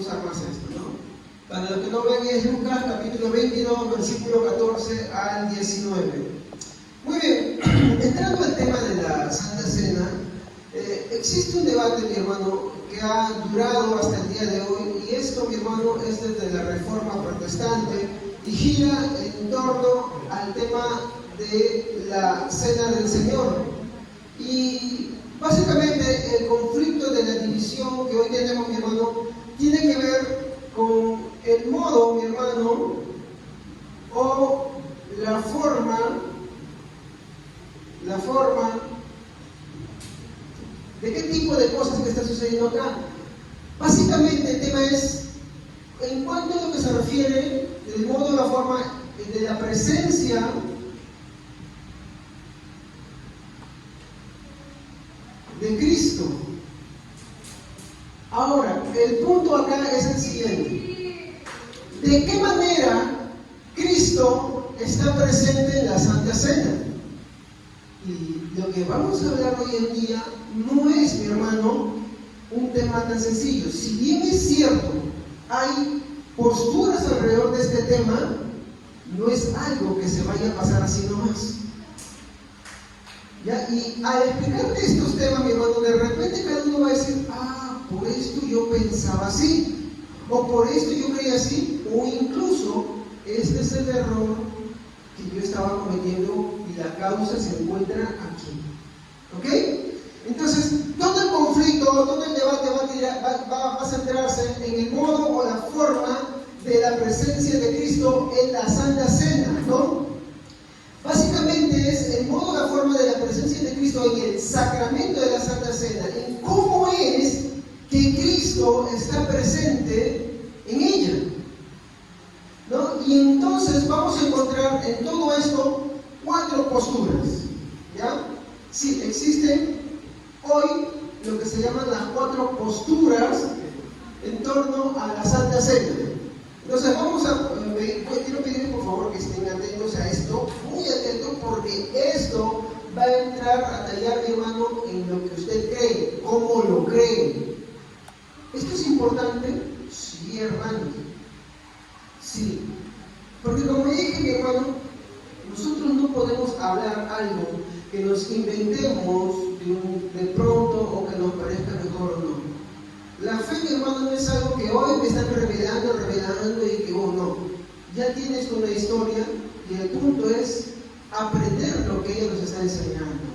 usar más esto, ¿no? Para los que no ven, es Lucas capítulo 22, versículo 14 al 19. Muy bien, entrando al tema de la Santa Cena, existe un debate, mi hermano, que ha durado hasta el día de hoy, y esto, mi hermano, es desde la Reforma Protestante y gira en torno al tema de la Cena del Señor. Y básicamente el conflicto de la división que hoy tenemos, mi hermano, tiene que ver con el modo, mi hermano, o la forma de qué tipo de cosas que está sucediendo acá. Básicamente el tema es en cuanto a lo que se refiere del modo, la forma de la presencia de Cristo. Ahora, el punto acá es el siguiente: ¿de qué manera Cristo está presente en la Santa Cena? Y lo que vamos a hablar hoy en día no es, mi hermano, un tema tan sencillo. Si bien es cierto, hay posturas alrededor de este tema, no es algo que se vaya a pasar así nomás. ¿Ya? Y al explicarte estos temas, mi hermano, de repente cada uno va a decir: ah, por esto yo pensaba así, o por esto yo creía así, o incluso este es el error que yo estaba cometiendo y la causa se encuentra aquí. ¿Ok? Entonces, todo el conflicto, todo el debate va a centrarse en el modo o la forma de la presencia de Cristo en la Santa Cena, ¿no? Básicamente es el modo, la forma de la presencia de Cristo en el sacramento de la Santa Cena, en cómo es que Cristo está presente en ella, ¿no? Y entonces vamos a encontrar en todo esto 4 posturas, ¿ya? Sí, existen hoy lo que se llaman las 4 posturas en torno a la Santa Cena. Entonces quiero pedirles por favor que estén atentos a esto, muy atentos, porque esto va a entrar a tallar, mi hermano, en lo que usted cree, cómo lo cree. ¿Esto es importante? Sí, hermano. Sí. Porque como dije, mi hermano, nosotros no podemos hablar algo que nos inventemos de pronto o que nos parezca mejor o no. La fe, mi hermano, no es algo que hoy me están revelando y que no. Ya tienes una historia y el punto es aprender lo que ella nos está enseñando.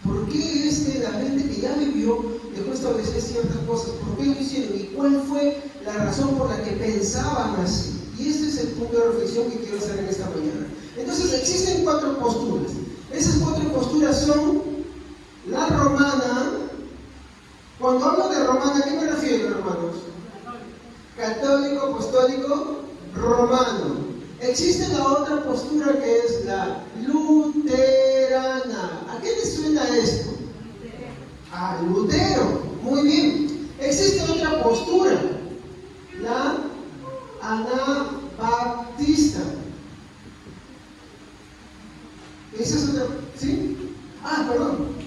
¿Por qué es que la gente que ya vivió dejó establecer ciertas cosas? ¿Por qué lo hicieron? ¿Y cuál fue la razón por la que pensaban así? Y este es el punto de reflexión que quiero hacer en esta mañana. Entonces existen 4 posturas. Esas 4 posturas son la romana. Cuando hablo de romana, ¿a qué me refiero, hermanos? Católico, apostólico, romano. Existe la otra postura que es la luterana. ¿A qué le suena esto? A Lutero. Muy bien. Existe otra postura, la anabaptista. Esa es otra. ¿Sí? Perdón.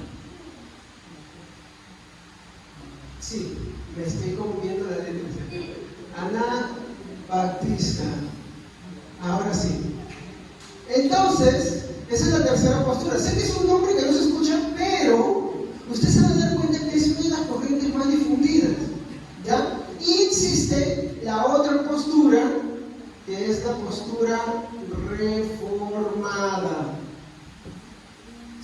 Sí, me estoy confundiendo la letra. Anabaptista. Ahora sí. Entonces, esa es la tercera postura. Sé que es un nombre que no se escucha, pero usted se va a dar cuenta que es una de las corrientes más difundidas, ¿ya? Y existe la otra postura, que es la postura reformada.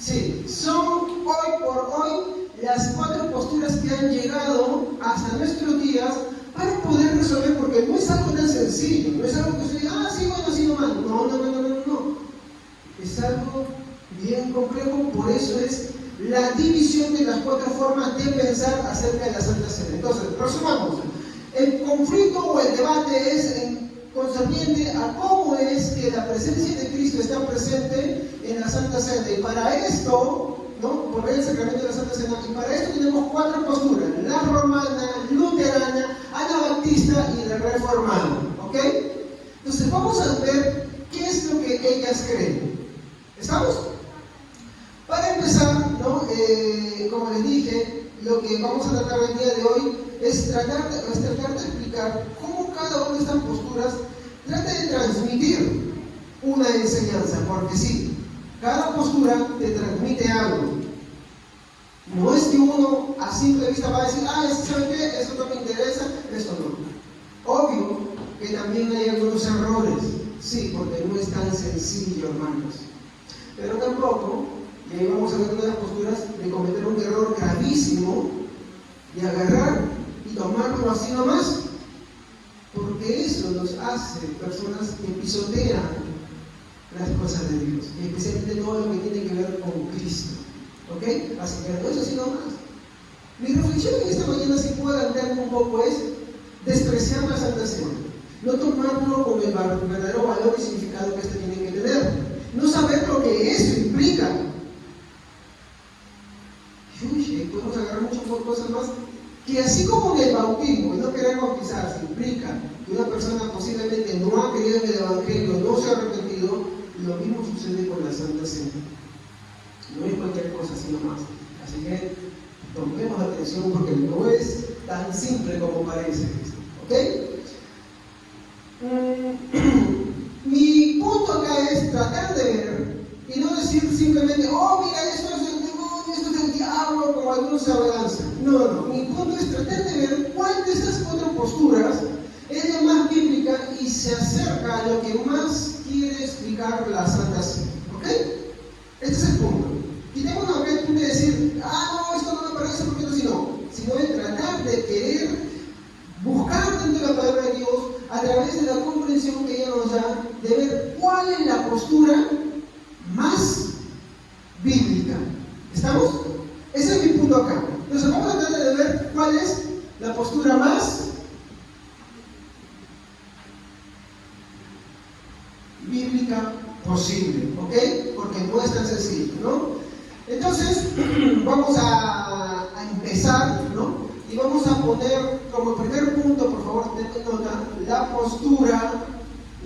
Sí, son hoy por hoy las 4 posturas que han llegado hasta nuestros días para poder resolver, porque no es algo tan sencillo, no es algo que usted diga, sí, bueno, así nomás. No. Es algo bien complejo, por eso es la división de las 4 formas de pensar acerca de la Santa Cena. Entonces, resumamos. El conflicto o el debate es concerniente a cómo es que la presencia de Cristo está presente en la Santa Cena. Y para esto, ¿no? Por medio del sacramento de la Santa Cena, y para esto tenemos 4 posturas: la romana, luterana, anabaptista y la reformada. ¿Ok? Entonces vamos a ver qué es lo que ellas creen. ¿Estamos? Para empezar, ¿no? Como les dije, lo que vamos a tratar el día de hoy es tratar de explicar cómo cada una de estas posturas trata de transmitir una enseñanza, porque sí, cada postura te transmite algo. No es que uno a simple vista va a decir, ¿sabe qué? Eso no me interesa, esto no. Obvio que también hay algunos errores, sí, porque no es tan sencillo, hermanos. Pero tampoco, y ahí vamos a ver una de las posturas, de cometer un error gravísimo, de agarrar y tomarlo así nomás, porque eso nos hace personas que pisotean las cosas de Dios, especialmente todo lo que tiene que ver con Cristo. ¿Ok? Así que no es así nomás. Mi reflexión en esta mañana, si puedo adelantarme un poco, es despreciar la Santa Cena. No tomarlo con el verdadero valor y significado que esto tiene que tener. No saber lo que eso implica. Podemos agarrar muchas cosas más. Que así como en el bautismo, y no querer bautizarse, implica que una persona posiblemente no ha creído en el Evangelio, no se ha arrepentido, lo mismo sucede con la Santa Cena. No es cualquier cosa así nomás. Así que tomemos atención porque no es tan simple como parece esto. ¿Ok? Mi punto acá es tratar de ver y no decir simplemente, mira, esto es el demonio, esto es el diablo, como algunos se abalanzan. No. Mi punto es tratar de ver cuál de estas cuatro posturas es la más bíblica y se acerca a lo que más quiere explicar la Santa Cena. ¿Ok? Este es el punto. Quitemos la vez de decir, no, esto no me parece porque no, sino de tratar de querer buscar dentro de la palabra de Dios a través de la comprensión que ella nos da, de ver cuál es la postura más bíblica. ¿Estamos? Ese es mi punto acá. Entonces vamos a tratar de ver cuál es la postura más bíblica posible, ¿ok? Porque no es tan sencillo, ¿no? Entonces, vamos a empezar, ¿no? Y vamos a poner como primer punto, por favor, tengan nota, la postura,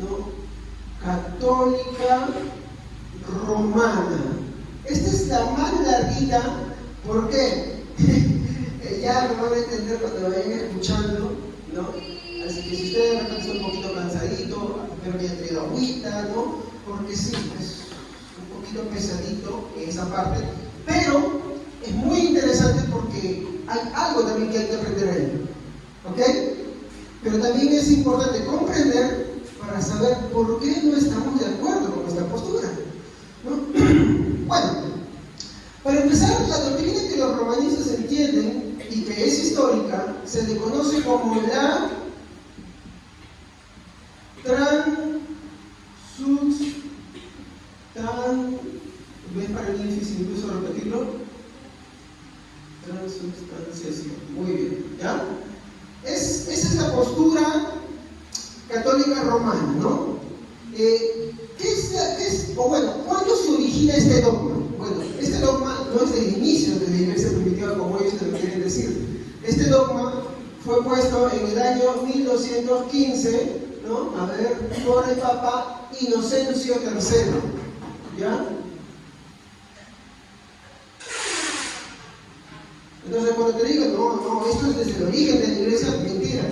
¿no?, católica romana. Esta es la más larguita, ¿por qué? Ya lo van a entender cuando lo vayan escuchando, ¿no? Así que si ustedes de repente están un poquito cansaditos, espero que hayan traído agüita, ¿no? Porque sí, es un poquito pesadito en esa parte, pero es muy interesante porque hay algo también que hay que aprender ahí, ¿ok? Pero también es importante comprender para saber por qué no estamos de acuerdo con esta postura, ¿no? Bueno, para empezar, la doctrina que los romanistas entienden y que es histórica se le conoce como la ¿ves para mí difícil incluso repetirlo? Transubstanciación. Muy bien, ¿ya? Esa es la postura católica romana, ¿no? ¿Cuándo se origina este dogma? Bueno, este dogma no es del inicio de la iglesia primitiva como ellos te lo quieren decir. Este dogma fue puesto en el año 1215, ¿no? Por el Papa Inocencio III, ¿ya? Entonces cuando te digo, no, esto es desde el origen de la iglesia, mentira.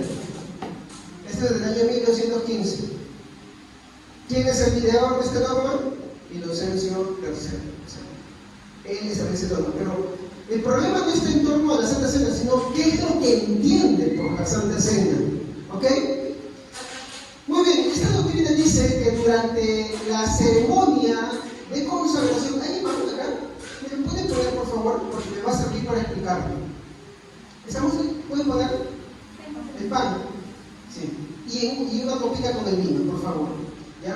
Esto es del año 1215. ¿Quién es el ideador de este dogma? Inocencio III. Él establece el dogma. Pero el problema no está en torno a la Santa Cena, sino qué es lo que entiende por la Santa Cena. ¿Ok? Muy bien, esta doctrina dice que durante la ceremonia de consagración, ¿hay imagen acá? ¿Me pueden poner, por favor? Porque me va a servir para explicarlo. ¿Estamos ahí? ¿Pueden poner el pan? Sí. Y una copita con el vino, por favor. ¿Ya?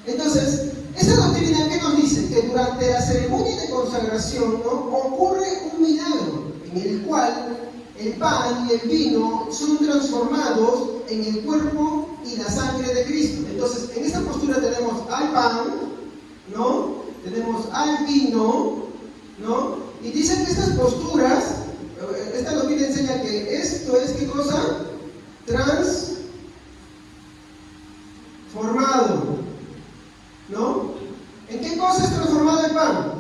Entonces, esta doctrina, ¿qué nos dice? Que durante la ceremonia de consagración, ¿no?, ocurre un milagro en el cual el pan y el vino son transformados en el cuerpo y la sangre de Cristo. Entonces, en esta postura tenemos al pan, ¿no?, tenemos al vino, ¿no? Y dicen que estas posturas, esta doctrina enseña que esto es, ¿qué cosa? Transformado, ¿no? ¿En qué cosa es transformado el pan?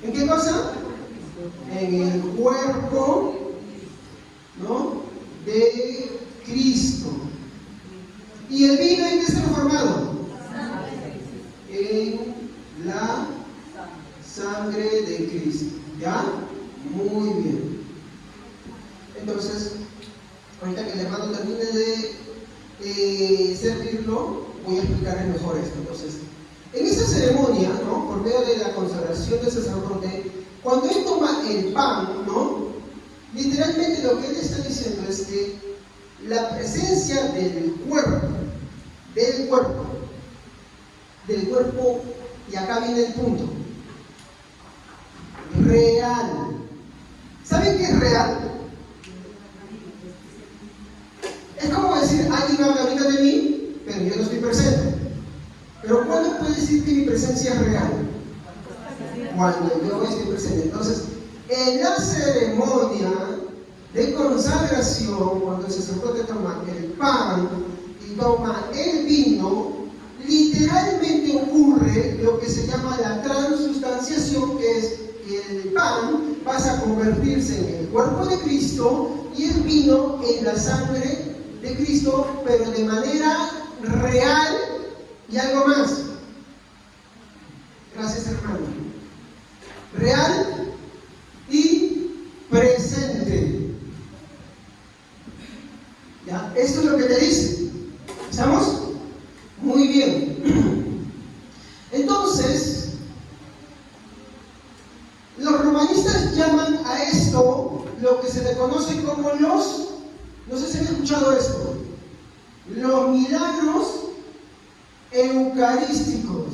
¿En qué cosa? en el cuerpo, ¿no?, de Cristo. ¿Y el vino en qué está formado? En la sangre de Cristo. ¿Ya? Muy bien. Entonces, ahorita que el hermano termine de servirlo, voy a explicarles mejor esto. Entonces, en esta ceremonia, ¿no?, por medio de la consagración del sacerdote, cuando él toma el pan, ¿no?, literalmente lo que él está diciendo es que la presencia del cuerpo, y acá viene el punto, real. ¿Saben qué es real? Es como decir, alguien habla ahorita de mí, pero yo no estoy presente. Pero ¿cuándo puede decir que mi presencia es real? Cuando yo estoy presente. Entonces, en la ceremonia de consagración, cuando el sacerdote toma el pan y toma el vino, literalmente ocurre lo que se llama la transustanciación, que es que el pan pasa a convertirse en el cuerpo de Cristo y el vino en la sangre de Cristo, pero de manera real y algo más. Gracias, hermano. Real y presente. ¿Ya? Esto es lo que te dice. ¿Estamos? Muy bien. Entonces, los romanistas llaman a esto lo que se le conoce como no sé si han escuchado esto, los milagros eucarísticos.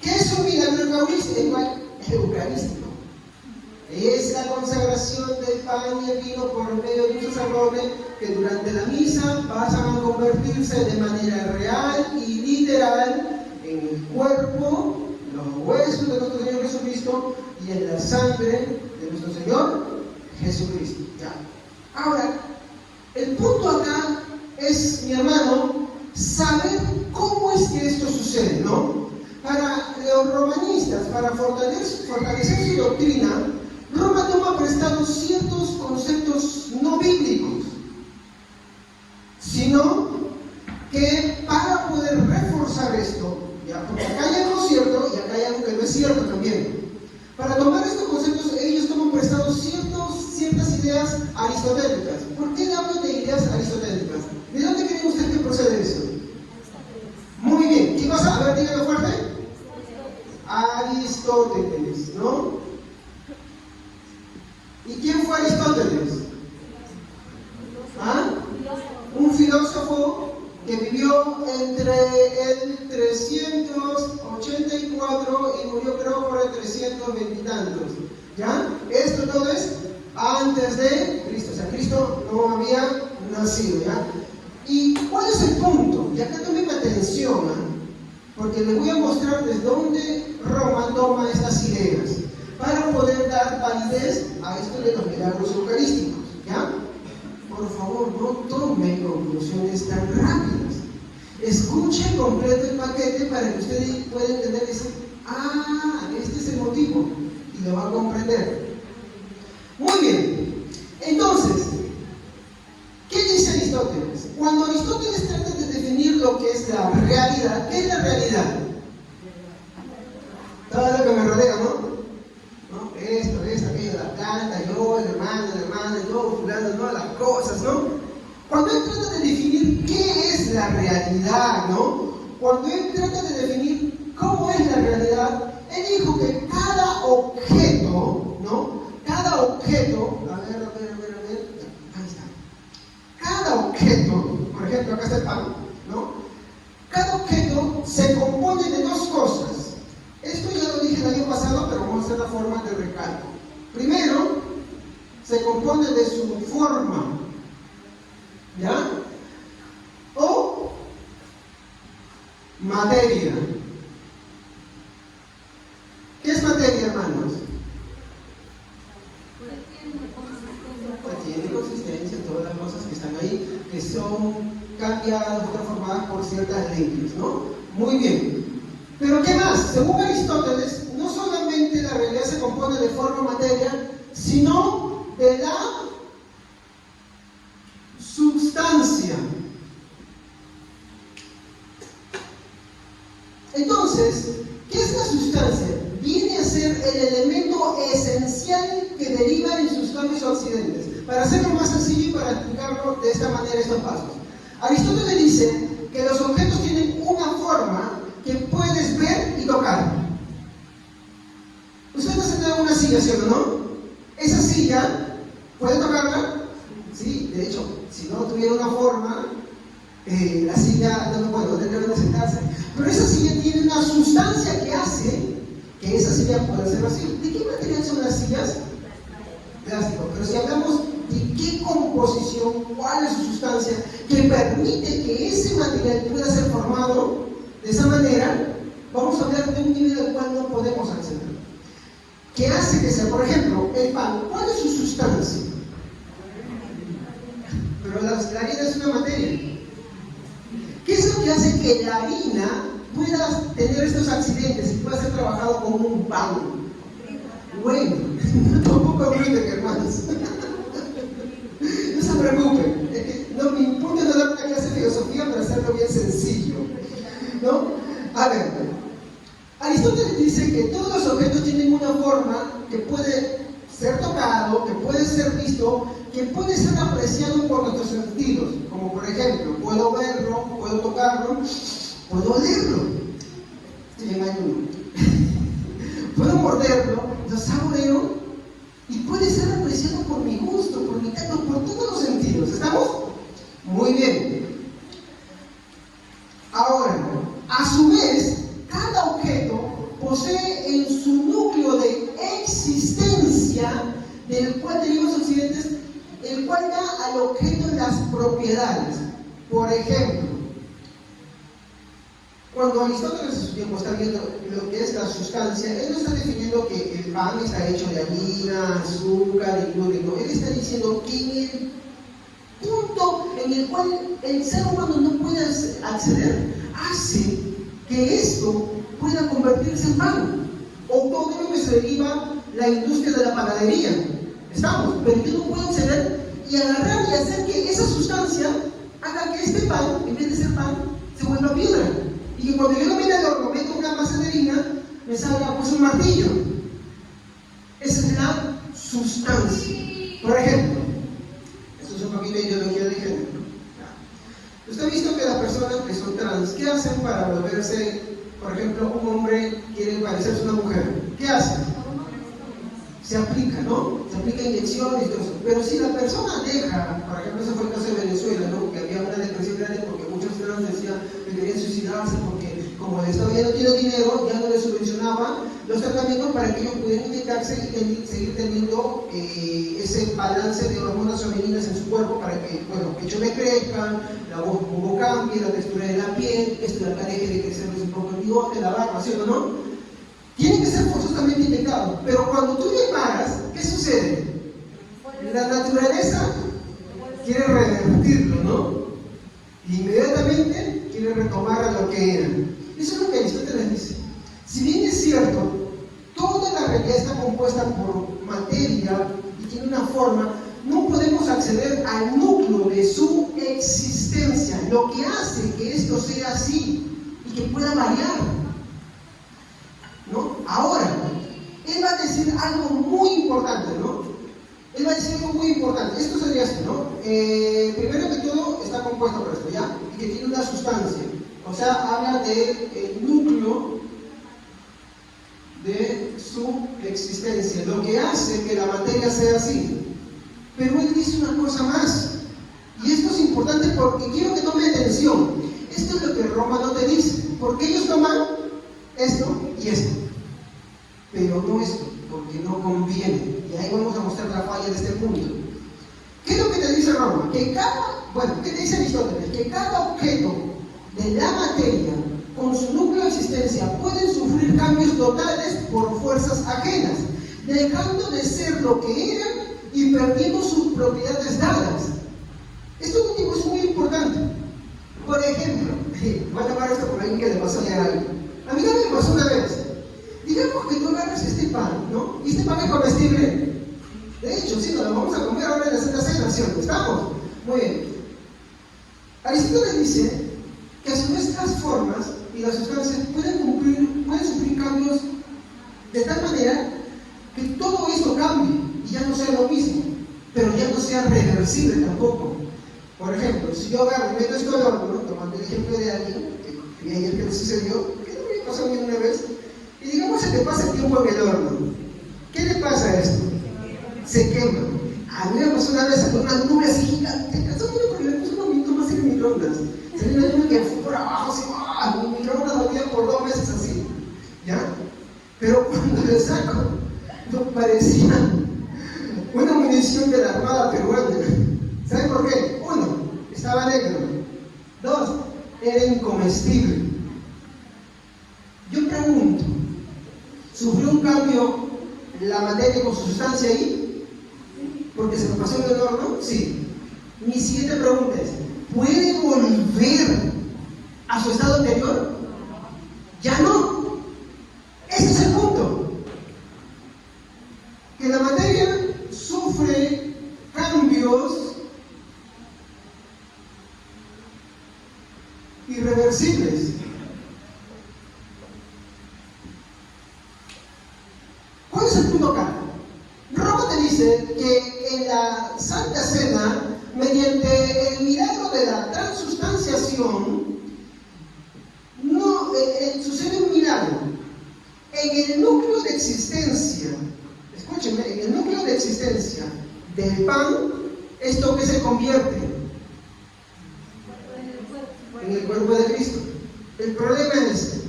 ¿Qué es un milagro eucarístico? Es la consagración del pan y el vino por medio de un sacerdote que durante la misa pasan a convertirse de manera real y literal en el cuerpo, los huesos de nuestro Señor Jesucristo y en la sangre de nuestro Señor Jesucristo. ¿Ya? Ahora, el punto acá es, mi hermano, saber cómo es que esto sucede, ¿no? Para los romanistas, para fortalecer su doctrina, Roma toma prestados ciertos conceptos no bíblicos, sino que para poder reforzar esto, ¿ya?, porque acá hay algo cierto y acá hay algo que no es cierto también. Para tomar estos conceptos, ellos toman prestados ciertas ideas aristotélicas. ¿Por qué hablo de ideas aristotélicas? ¿De dónde creen ustedes que procede eso? Muy bien. ¿Qué cosa? A ver, díganlo fuerte. Aristóteles, ¿no? ¿Y quién fue Aristóteles? ¿Ah? Un filósofo que vivió entre el 384 y murió creo por el 320 y tantos. ¿Ya? Esto todo es antes de Cristo. O sea, Cristo no había nacido, ¿ya? ¿Y cuál es el punto? Y acá tomen atención, ¿eh?, porque les voy a mostrar desde dónde Roma toma estas ideas para poder dar validez a esto de los milagros eucarísticos, ¿ya? Por favor, no tomen conclusiones tan rápidas. Escuchen completo el paquete para que ustedes puedan entender y decir, este es el motivo, y lo van a comprender. Muy bien. Entonces, ¿qué dice Aristóteles? Cuando Aristóteles trata de definir lo que es la realidad, ¿qué es la realidad? Todo lo que me rodea, ¿no? Esto, aquello, la planta, yo, el hermano, yo, fulano, ¿no? Las cosas, ¿no? Cuando él trata de definir qué es la realidad, ¿no? Cuando él trata de definir cómo es la realidad, él dijo que cada objeto, ¿no? Cada objeto, a ver, ahí está. Cada objeto, por ejemplo, acá está el pan, ¿no? Cada objeto se compone de dos cosas. Esto ya lo dije el año pasado, pero vamos a hacer la forma de recalco. Primero, se compone de su forma, ¿ya? O materia. ¿Qué es materia, hermanos? Tiene consistencia, todas las cosas que están ahí, que son cambiadas o transformadas por ciertas leyes, ¿no? Muy bien. Pero ¿qué más? Según Aristóteles, no solamente solamente la realidad se compone de forma o materia, sino de la sustancia. Entonces, ¿qué es la sustancia? Viene a ser el elemento esencial que deriva en sus cambios o accidentes. Para hacerlo más sencillo y para explicarlo de esta manera estos pasos. Aristóteles dice que los objetos tienen una forma que puedes ver y tocar. Usted está sentado en una silla, ¿sí o no? Esa silla, ¿puede tocarla? Sí, de hecho, si no tuviera una forma, la silla, bueno, tendría que sentarse. Pero esa silla tiene una sustancia que hace que esa silla pueda ser así. ¿De qué material son las sillas? Plástico. Pero si hablamos de qué composición, cuál es su sustancia, que permite que ese material pueda ser formado de esa manera, vamos a hablar de un nivel al cual no podemos acceder. ¿Qué hace que sea, por ejemplo, el pan? ¿Cuál es su sustancia? Pero la harina es una materia. ¿Qué es lo que hace que la harina pueda tener estos accidentes y pueda ser trabajado como un pan? Bueno, tampoco gluten, hermanos. No se preocupen. No me importa no dar una clase de filosofía para hacerlo bien sencillo, ¿no? A ver, Aristóteles dice que todos los objetos tienen una forma que puede ser tocado, que puede ser visto, que puede ser apreciado por nuestros sentidos. Como por ejemplo, puedo verlo, puedo tocarlo, puedo olerlo. Estoy en ayuno. Puedo morderlo, lo saboreo y puede ser apreciado por mi gusto, por mi tacto, por todos los sentidos. ¿Estamos? Muy bien. Ahora, a su vez, cada objeto posee en su núcleo de existencia, del cual derivan los accidentes, el cual da al objeto las propiedades. Por ejemplo, cuando Aristóteles en su tiempo está viendo lo que es la sustancia, él no está definiendo que el pan está hecho de harina, azúcar y gluten, no. Él está diciendo que en el punto en el cual el ser humano no puede acceder, hace que esto pueda convertirse en pan. O todo lo que se deriva la industria de la panadería. Estamos, pero yo no puedo acceder y agarrar y hacer que esa sustancia haga que este pan, en vez de ser pan, se vuelva piedra. Y que cuando yo lo meta al horno, meto una masa de harina, me salga pues un martillo. Esa es la sustancia. Por ejemplo, esto es un poquito de ideología de género. Usted ha visto que las personas que son trans, ¿qué hacen para volverse, por ejemplo, un hombre quiere parecerse a una mujer? ¿Qué hacen? Se aplica, ¿no? Se aplica inyecciones y todo eso. Pero si la persona deja, por ejemplo, ese fue el caso de Venezuela, ¿no? Que había una depresión grande porque muchos trans decían que querían suicidarse porque como el Estado ya no tiene dinero, ya no les subvencionaba los tratamientos para que ellos pudieran inyectarse y seguir teniendo ese balance de hormonas femeninas en su cuerpo para que, bueno, el pecho le crezca, la voz cambie, la textura de la piel, esto de acá deje de crecerles un poco el bigote, la barba, ¿sí o no? Tienen que ser forzosamente inyectados, pero cuando tú le paras, ¿qué sucede? La naturaleza quiere revertirlo, ¿no? Y inmediatamente quiere retomar a lo que era. Eso es lo que Aristóteles dice. Si bien es cierto, toda la realidad está compuesta por materia y tiene una forma, no podemos acceder al núcleo de su existencia, lo que hace que esto sea así y que pueda variar, ¿no? Ahora, él va a decir algo muy importante, ¿no? Él va a decir algo muy importante. Esto sería esto, ¿no? Primero que todo, está compuesto por esto, ¿ya? Y que tiene una sustancia. O sea, habla del núcleo de su existencia, lo que hace que la materia sea así. Pero él dice una cosa más. Y esto es importante porque quiero que tome atención. Esto es lo que Roma no te dice. Porque ellos toman esto y esto. Pero no esto, porque no conviene. Y ahí vamos a mostrar la falla de este punto. ¿Qué es lo que te dice Roma? ¿Qué te dice Aristóteles? Que cada objeto de la materia, con su núcleo de existencia, pueden sufrir cambios totales por fuerzas ajenas, dejando de ser lo que eran y perdiendo sus propiedades dadas. Esto último es muy importante. Por ejemplo, voy a tomar esto por alguien que le pasó a leer algo. A mí también me pasó una vez. Digamos que tú agarras este pan ¿y este pan es comestible? De hecho, sí, nos lo vamos a comer ahora en la Santa Cena, ¿cierto? ¿Estamos? Muy bien. Aristóteles dice que a su vez las formas y las sustancias pueden sufrir cambios de tal manera que todo esto cambie y ya no sea lo mismo, pero ya no sea reversible tampoco. Por ejemplo, si yo agarro y meto esto al horno, tomando el ejemplo de alguien, que vi ayer que le sucedió, que no me pasó a mí una vez, y digamos que te pasa el tiempo en el horno, ¿qué le pasa a esto? Se quema. A mí me pasó una vez con una nube así gigante, porque le puse unos minutos más en el microondas. Salió una nube que fue por abajo, así, ¡ah! Mi microondas dolía por 2 meses así, ¿ya? Pero cuando le saco, no parecía una munición de la Armada peruana. ¿Saben por qué? 1, estaba negro. 2, era incomestible. Yo pregunto, ¿sufrió un cambio la materia con su sustancia ahí? ¿Porque se lo pasó en el horno? Sí. Mi siguiente pregunta es, ¿puede volver a su estado anterior? Ya no. Ese es el punto. Que la materia sufre cambios irreversibles. ¿Cuál es el punto acá? Roma te dice que en la Santa Cena, mediante el milagro de la transustanciación, sucede un milagro. En el núcleo de existencia, escúchenme, en el núcleo de existencia del pan, ¿esto qué se convierte? En el cuerpo de Cristo. El problema es,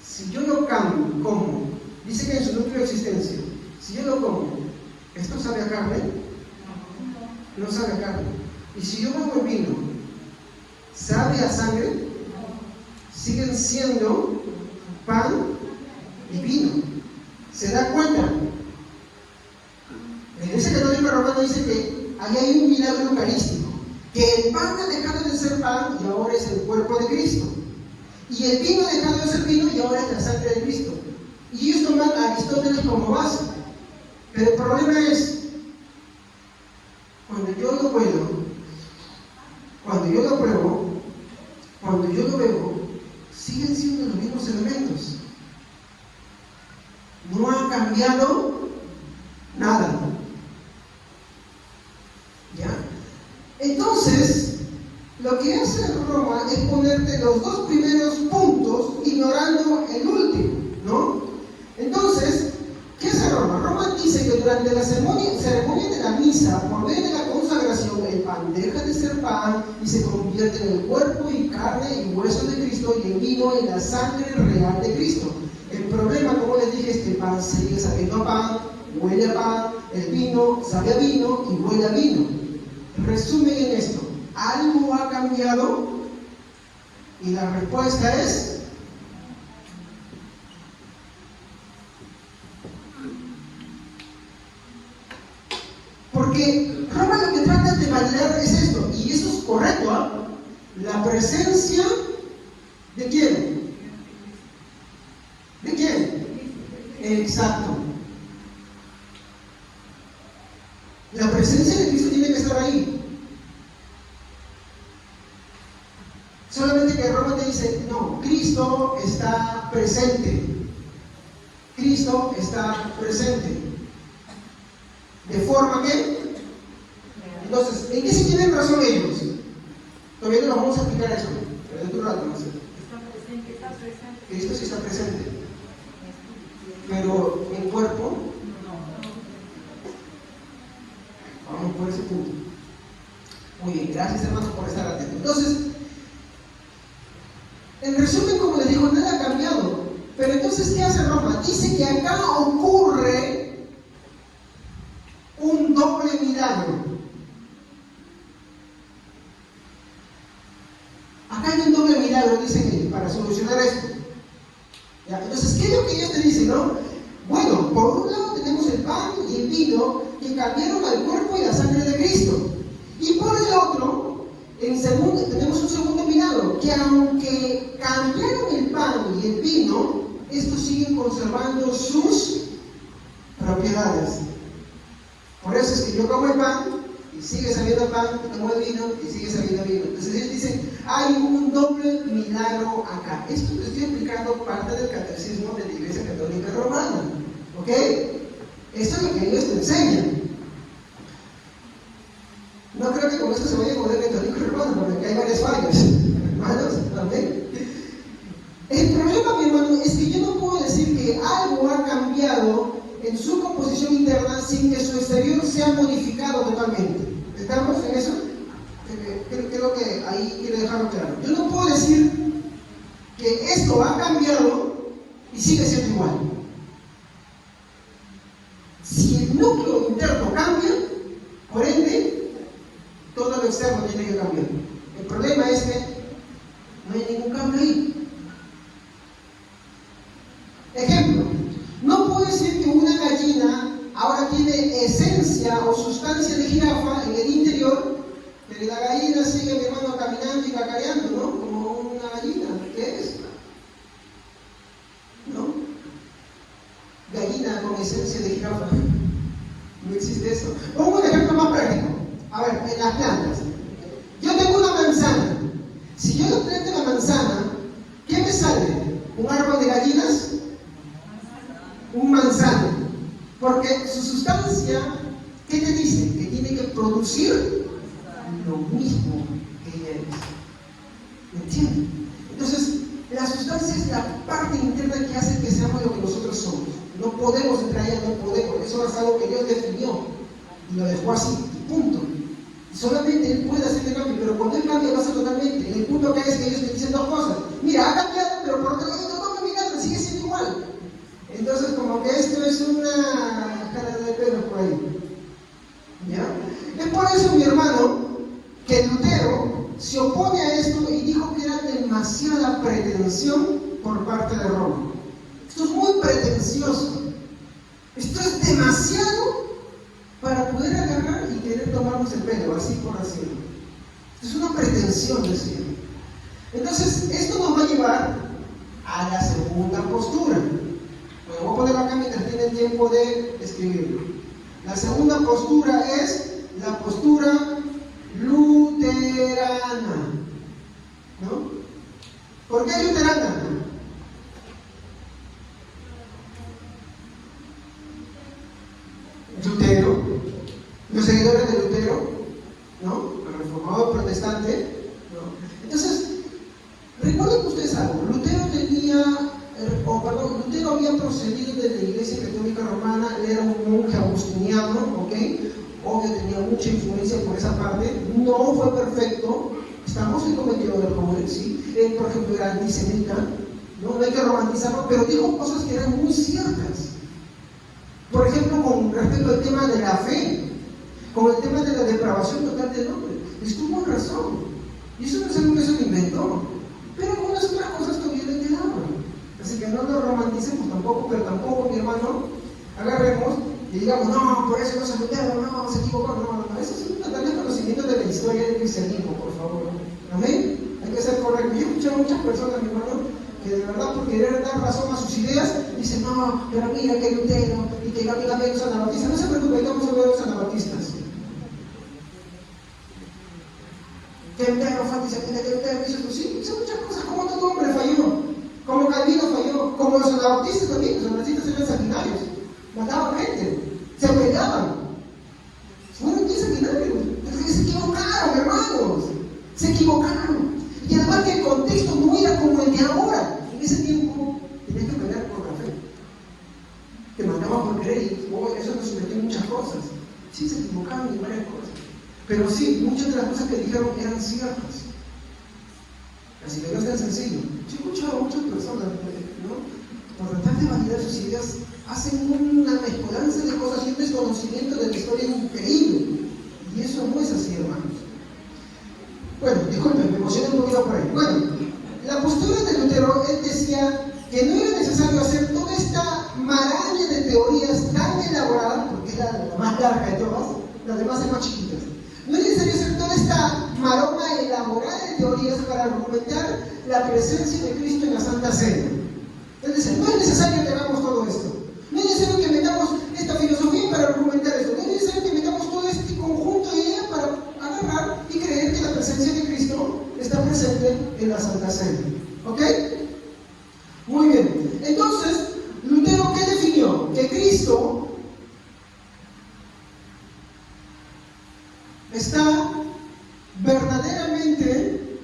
si yo lo como, dice que en su núcleo de existencia, si yo lo como, ¿esto sabe a carne? No sabe a carne. Y si yo bebo el vino, ¿sabe a sangre? Siguen siendo pan y vino. ¿Se da cuenta? La Iglesia Católica Romana dice que ahí hay un milagro eucarístico, que el pan ha dejado de ser pan y ahora es el cuerpo de Cristo, y el vino ha dejado de ser vino y ahora es la sangre de Cristo. Y ellos toman a Aristóteles como base. Pero el problema es, cuando yo lo huelo, cuando yo lo pruebo, cuando yo lo bebo, siguen siendo los mismos elementos. No ha cambiado nada. ¿Ya? Entonces, lo que hace Roma es ponerte los 2 primeros puntos ignorando el último, ¿no? Entonces, ¿qué hace Roma? Roma dice que durante la ceremonia de la misa, por medio de la consagración, el pan deja de ser pan y se convierte en el cuerpo y carne y hueso de Cristo, y el vino en la sangre real de Cristo. El problema, como les dije, es que el pan sigue sabiendo a pan, huele a pan, el vino sabe a vino y huele a vino. Resumen en esto, ¿algo ha cambiado? Y la respuesta es porque Roma lo que trata de validar es esto, y eso es correcto, ¿eh? La presencia ¿de quién? ¿De quién? Exacto. La presencia de Cristo tiene que estar ahí. Solamente que Roma te dice, no, Cristo está presente. Cristo está presente. De forma que, entonces, ¿en qué se tienen razón ellos? Todavía no nos vamos a explicar eso, pero dentro de un rato, no sé. Cristo sí está presente, pero en cuerpo, vamos por ese punto. Muy bien, gracias hermanos por estar atentos. Entonces, en resumen, como les digo, nada ha cambiado. Pero entonces, ¿qué hace Roma? Dice que acá ocurre un doble milagro. Acá hay un doble milagro, dicen ellos, para solucionar esto. ¿Ya? Entonces, ¿qué es lo que ellos te dicen, no? Bueno, por un lado tenemos el pan y el vino que cambiaron al cuerpo y la sangre de Cristo. Y por el otro, tenemos un segundo milagro, que aunque cambiaron el pan y el vino, estos siguen conservando sus propiedades. Por eso es que yo como el pan y sigue sabiendo pan, y tomo el vino y sigue sabiendo vino. Entonces ellos dicen, hay un doble milagro acá. Esto te estoy explicando parte del catecismo de la Iglesia Católica Romana. ¿Ok? Esto es lo que ellos te enseñan. No creo que con esto se vaya a poder católico romano, porque aquí hay varias fallas. Hermanos, amén. El problema, mi hermano, es que yo no puedo decir que algo ha cambiado en su composición interna sin que su exterior sea modificado totalmente. ¿Estamos en eso? Creo que ahí quiero dejarlo claro. Yo no puedo decir que esto ha cambiado y sigue siendo igual. Si el núcleo interno cambia, por ende, todo lo externo tiene que cambiar. El problema es que no hay ningún cambio ahí. Ejemplo, no puedo decir que una gallina ahora tiene esencia o sustancia de jirafa en el interior, pero la gallina sigue, mi hermano, caminando y cacareando, ¿no? Como una gallina. ¿Qué es? ¿No? Gallina con esencia de jirafa. No existe eso. Pongo un ejemplo más práctico. A ver, en las plantas. Yo tengo una manzana. Si yo le planto la manzana, ¿qué me sale? ¿Un árbol de gallinas? Un manzano. Porque su sustancia, ¿qué te dice? Que tiene que producir lo mismo que ella es. ¿Me entiendes? Entonces, la sustancia es la parte interna que hace que seamos lo que nosotros somos. No podemos entrar allá, no podemos. Eso es algo que Dios definió y lo dejó así, punto. Y solamente Él puede hacer el cambio, pero cuando Él cambia lo hace totalmente. En el punto que es que ellos te dicen dos cosas. Mira, ha cambiado, pero por otro lado no cambia nada, sigue siendo igual. Entonces, como que esto es una cara de pelo por ahí. ¿Ya? Es por eso, mi hermano, que Lutero se opone a esto y dijo que era demasiada pretensión por parte de Roma. Esto es muy pretencioso. Esto es demasiado para poder agarrar y querer tomarnos el pelo, así por así. Esto es una pretensión, decía. Entonces, esto nos va a llevar a la segunda postura. Bueno, voy a ponerlo acá mientras tienen tiempo de escribirlo. La segunda postura es la postura luterana. ¿No? ¿Por qué luterana? Lutero, los seguidores de Lutero, ¿no? El reformador protestante, ¿no? Entonces, recuerden ustedes algo, Lutero Lutero había procedido de la Iglesia Católica Romana, él era un monje agustiniano, ¿ok? Obvio tenía mucha influencia por esa parte, no fue perfecto, estamos en cometido de errores, ¿sí? Él, por ejemplo, era antisemita, no hay que romantizarlo, pero dijo cosas que eran muy ciertas. Por ejemplo, con respecto al tema de la fe, con el tema de la depravación total del hombre, estuvo en razón. Y eso no es algo que se lo inventó. Pero algunas otras cosas todavía le quedaban. Así que no lo romanticemos tampoco, pero tampoco, mi hermano, agarremos y digamos, no, por eso no se Lutero, no, se equivocó, no. Eso es un total desconocimiento de la historia del cristianismo, por favor. ¿Amén? Hay que ser correcto. Yo he escuchado a muchas personas, mi hermano, que de verdad por querer dar razón a sus ideas, dicen, no, pero mira que Lutero, y que Gabriel los anabaptistas. No se preocupe, vamos a ver a los anabaptistas. Que Lutero fue antisemita, que Lutero hizo muchas cosas, como todo hombre falló, como Calvino falló, como los anabaptistas también, los anabaptistas eran sanguinarios, mataban gente, se peleaban, fueron 10 sanguinarios, se equivocaron, hermanos, se equivocaron. Y además que el contexto no era como el de ahora. En ese tiempo tenías que pelear por la fe. Te mataban por creer y eso nos sometió a muchas cosas. Sí, se equivocaban en varias cosas. Pero sí, muchas de las cosas que dijeron eran ciertas. Así que no es tan sencillo. Yo he escuchado a muchas personas, ¿no? Por tratar de validar sus ideas, hacen una mezcolanza de cosas y un desconocimiento de la historia increíble. Y eso no es así, hermanos. Bueno, disculpen, me emocioné un poquito por ahí. Bueno, la postura de Lutero, él decía que no era necesario hacer toda esta maraña de teorías tan elaboradas, porque es la más larga de todas, las demás son más chiquitas. No es necesario hacer toda esta maroma elaborada de teorías para argumentar la presencia de Cristo en la Santa Cena. Es decir, no es necesario que hagamos todo esto. No es necesario que metamos esta presencia de Cristo está presente en la Santa Cena. ¿Ok? Muy bien. Entonces, Lutero, ¿qué definió? Que Cristo está verdaderamente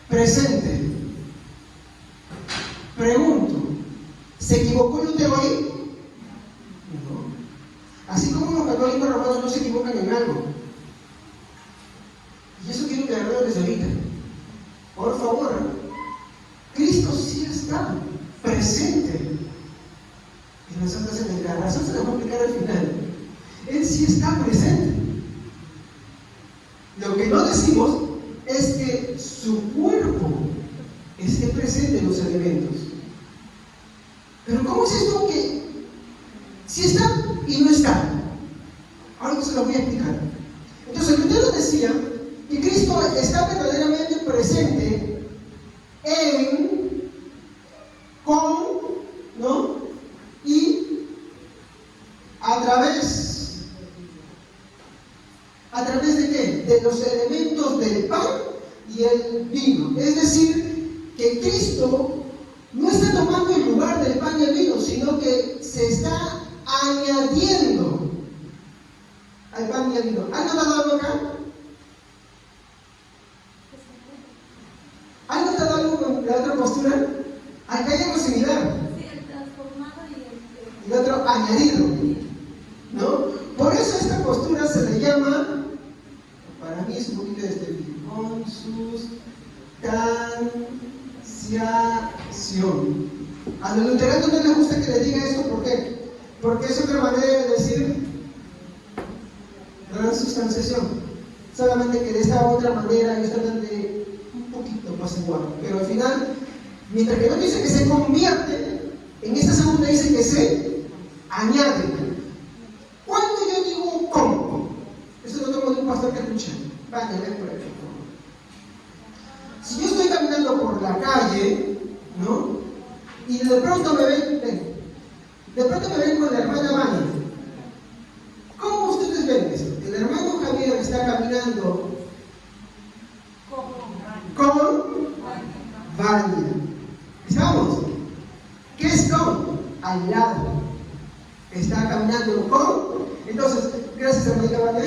presente. Pregunto, ¿se equivocó Lutero ahí? No. Así como los católicos romanos no se equivocan en algo. Y eso quiero que agarren desde ahorita. Por favor, Cristo sí está presente en la Santa Cena. La razón se la voy a explicar al final. Él sí está presente. Lo que no decimos es que su cuerpo esté presente en los elementos. Pero ¿cómo es esto que sí está y no está? Ahora se lo voy a explicar. Entonces, Lutero decía que Cristo está verdaderamente presente en, con, ¿no? Y a través de qué? De los elementos del pan y el vino. Es decir, que Cristo no está tomando el lugar del pan y el vino, sino que se está añadiendo al pan y al vino. ¿Han notado algo acá? ¿Han notado algo con la otra postura? Acá hay algo similar. Sí, el transformado y el otro añadido, ¿no? Por eso esta postura se le llama, para mí es un poquito consustanciación. A los luteranos no les gusta que les diga esto, ¿por qué? Porque es otra manera de decir transustanciación. Solamente que de esta otra manera ellos tratan de un poquito más igual. Pero al final, mientras que no dice que se convierte, en esta segunda dice que se añade. Cuando yo digo con, eso lo tomo de un pastor que escuché. Vaya, ven por aquí. Si yo estoy caminando por la calle, ¿no? Y de pronto me ven, con la hermana Vania. ¿Cómo ustedes ven esto? El hermano Javier está caminando con Vania. ¿Estamos? ¿Qué es con? Al lado. Está caminando con. Entonces, gracias hermanita Vania.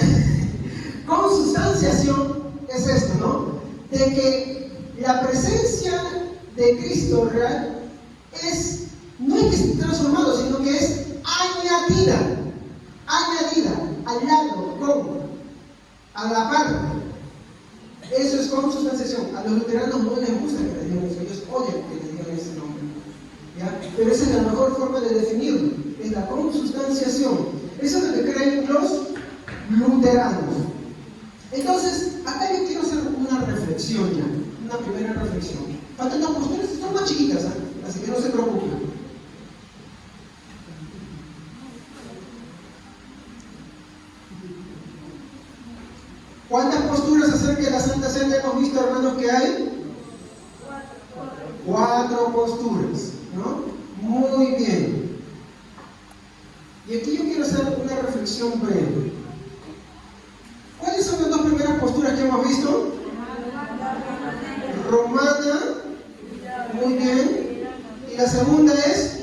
Consustanciación es esto, ¿no? De que la presencia de Cristo real no es que esté transformado, sino que es añadida al lado, con, a la par. Eso es consustanciación. A los luteranos no les gusta que les digan eso, ellos odian que les digan ese nombre, ¿ya? Pero esa es la mejor forma de definirlo, es la consustanciación. Eso es lo que creen los luteranos. Entonces, acá yo quiero hacer una reflexión ya, una primera reflexión. Faltan dos posturas, son más chiquitas, ¿eh? Así que no se preocupen. ¿Cuántas posturas acerca de la Santa Cena hemos visto, hermanos, que hay? 4 posturas, ¿no? Muy bien. Y aquí yo quiero hacer una reflexión breve. ¿Cuáles son las 2 primeras posturas que hemos visto? Romana, muy bien. Y la segunda es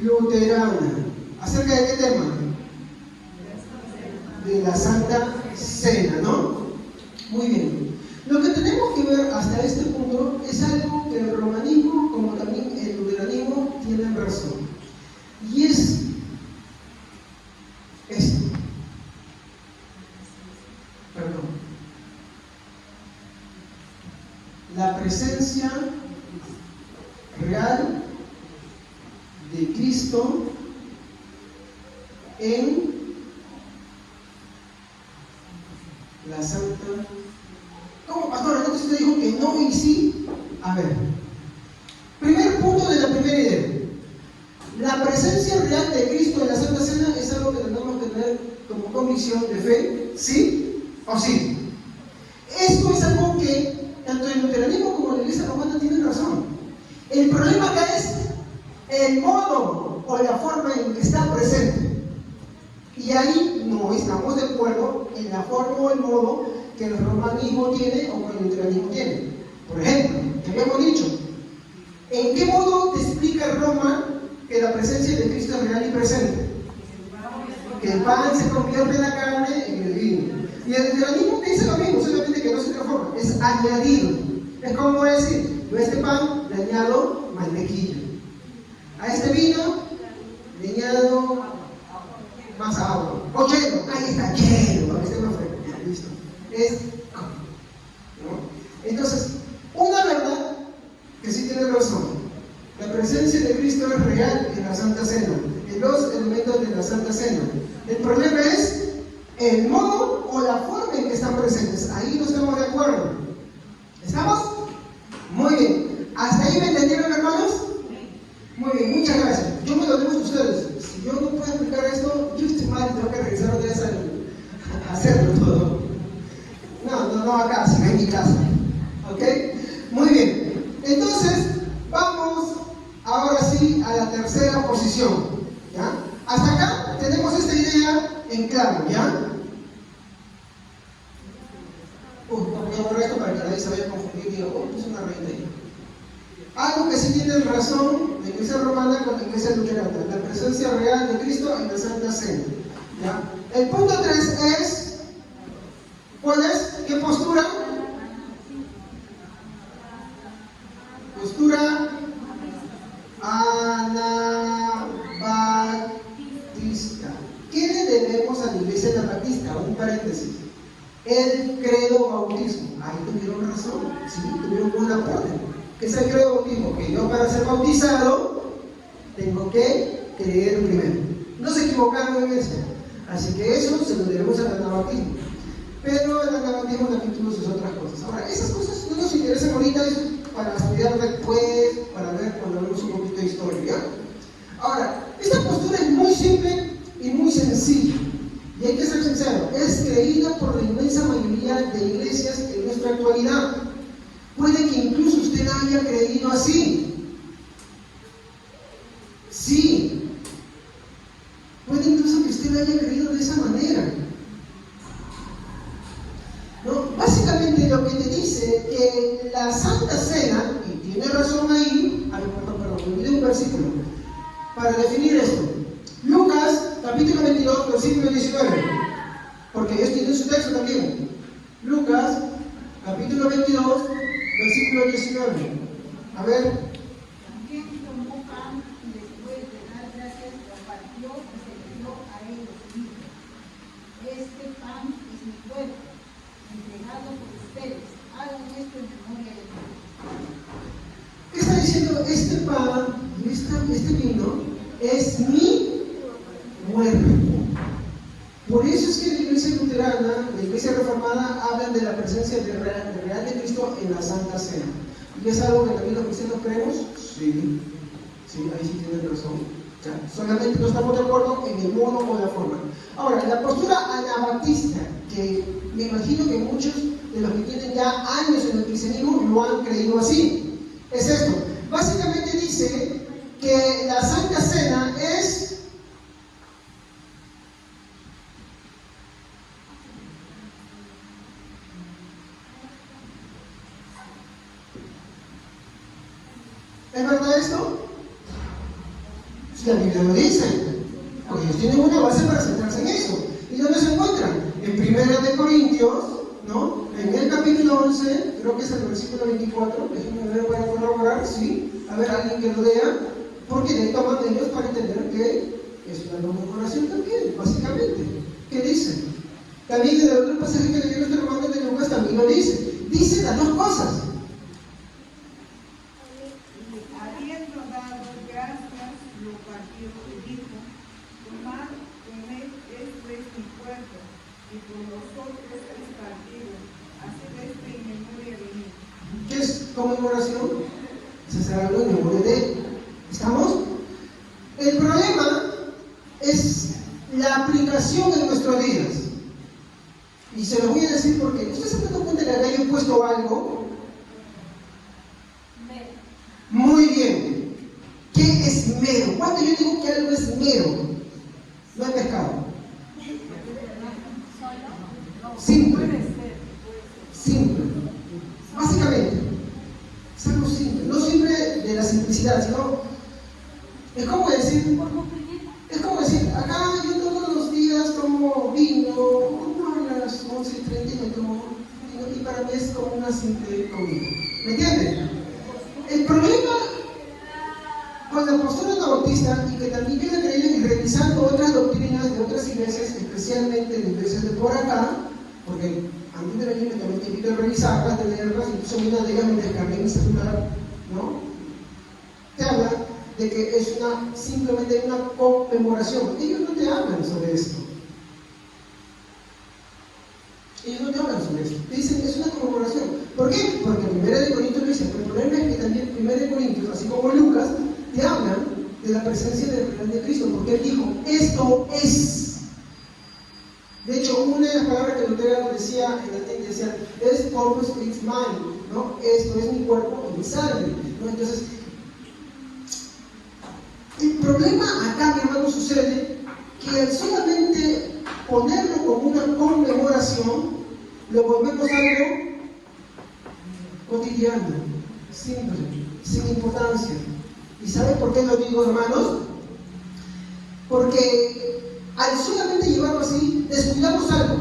luterana. ¿Acerca de qué tema? De la Santa Cena, ¿no? Muy bien. Lo que tenemos que ver hasta este punto es algo que el romanismo, como también el luteranismo, tienen razón. Y es esto. Perdón. La presencia real de Cristo en la Santa. ¿Cómo, pastor? Entonces usted dijo que no y sí. A ver, primer punto de la primera idea. La presencia real de Cristo en la Santa Cena es algo que tenemos que tener como convicción de fe, ¿sí o sí? Esto es algo que tanto el luteranismo como la Iglesia romana tienen razón. El problema acá es el modo o la forma en que está presente. Y ahí no estamos de acuerdo en la forma o el modo que el romanismo tiene o que el luteranismo tiene. Por ejemplo, ya habíamos dicho, ¿en qué modo te explica Roma que la presencia de Cristo es real y presente? Que el pan se convierte en la carne en el vino. Y el luteranismo dice lo mismo, solamente que no se transforma, es añadido. Es como decir, yo a este pan le añado mantequilla, a este vino le añado más agua, o hielo, ahí está, hielo, este no fue, listo. Es, ¿no? Entonces, una verdad que sí tiene razón, la presencia de Cristo es real en la Santa Cena, en los elementos de la Santa Cena. El problema es el modo o la forma en que están presentes. Ahí no estamos de acuerdo. ¿Estamos? Muy bien. ¿Hasta ahí me entendieron, hermanos? Muy bien, muchas gracias. Yo me lo digo a ustedes. Si yo no puedo explicar esto, yo estoy mal, tengo que regresar otra vez a hacerlo todo. No acá, sino en mi casa. ¿Ok? Muy bien. Entonces, vamos ahora sí a la tercera posición. ¿Ya? Hasta acá tenemos esta idea en claro, ¿ya? Voy a borrar esto para que nadie se vaya a confundir y diga, es una reina ahí. Algo que sí tiene razón la Iglesia Romana con la Iglesia Luterana, la presencia real de Cristo en la Santa Cena. ¿Ya? El punto 3 es, ¿cuál es? ¿Qué postura? Postura anabaptista. ¿Qué le debemos a la Iglesia Anabaptista? Un paréntesis. El credo bautismo. Ahí tuvieron razón, sí, tuvieron un aporte. ¿Qué es el credo bautismo? Que yo para ser bautizado tengo que creer primero. No se equivocaron en eso. Así que eso se lo debemos al anabaptismo. Pero el anabaptismo también tuvo sus otras cosas. Ahora, esas cosas no nos interesan ahorita, es para estudiar después, para ver cuando hablemos un poquito de historia. Ahora, esta postura es muy simple y muy sencilla. Y hay que ser sincero, es creída por la inmensa mayoría de iglesias en nuestra actualidad. Puede que incluso usted haya creído así. Sí. Puede incluso que usted haya creído de esa manera. ¿No? Básicamente lo que te dice que la Santa Cena, y tiene razón ahí, perdón, me olvidé un versículo, para definir esto. Lucas, capítulo 22, versículo 19. Porque ellos tienen su texto también. Lucas, capítulo 22, versículo 19. A ver. También tomó pan y después de dar gracias lo partió y se lo dio a ellos y dijo: Este pan es mi cuerpo, entregado por ustedes. Hagan esto en memoria de mí. ¿Qué está diciendo? Este pan y este vino es mi cuerpo. Por eso es que la Iglesia Luterana, la Iglesia Reformada, hablan de la presencia real de Cristo en la Santa Cena. ¿Y es algo que también los cristianos creemos? Sí, ahí sí tienen razón. Ya, solamente no estamos de acuerdo en el modo o la forma. Ahora, la postura anabaptista, que me imagino que muchos de los que tienen ya años en el cristianismo lo han creído así, es esto. Básicamente dice que la Santa Cena es ¿es verdad esto? Si la Biblia lo dice, porque ellos tienen una base para centrarse en eso. ¿Y dónde se encuentran? En 1 Corintios, ¿no? En el capítulo 11, creo que es el versículo 24, déjenme ver para corroborar, sí, a ver, alguien que lo lea, porque le toman de ellos para entender que es una conmemoración también, básicamente. ¿Qué dice? También en el otro pasaje que leyeron este romano de Lucas también lo dice. Dice las dos cosas. Habiendo dado gracias, lo partió y dijo: Tomad, comed, esto es mi cuerpo, y por vosotros es partido, haced esto en memoria de mí. ¿Qué es conmemoración? Se hace algo en memoria de él. ¿Estamos? El problema es la aplicación en nuestros días. Y se lo voy a decir porque ¿ustedes se han dado cuenta de que acá yo he puesto algo? Muy bien. ¿Qué es mero? Cuando yo digo que algo es mero, no es pescado. publicidad, sino es como decir, acá yo todos los días tomo vino, a las 11:30 me tomo vino, y para mí es como una simple comida. ¿Me entienden? El problema con la postura anabautista, y que también yo he creído y revisando otras doctrinas de otras iglesias, especialmente de iglesias de por acá, porque antes de venir me tomé tiempo de revisarlas, de leerlas, incluso una de ellas me descargué en mi celular, ¿no? Te habla de que es simplemente una conmemoración. Ellos no te hablan sobre esto. Ellos no te hablan sobre esto. Te dicen que es una conmemoración. ¿Por qué? Porque 1 Corintios lo dice. Pero el problema es que también 1 Corintios, así como Lucas, te hablan de la presencia del real de Cristo. Porque él dijo, esto es. De hecho, una de las palabras que Lutero decía en latín decía, es corpus ex mine, ¿no? Esto es mi cuerpo y mi sangre, ¿no? Entonces, el problema acá, mi hermano, sucede que al solamente ponerlo como una conmemoración, lo volvemos algo cotidiano, simple, sin importancia. ¿Y saben por qué lo digo, hermanos? Porque al solamente llevarlo así, descuidamos algo.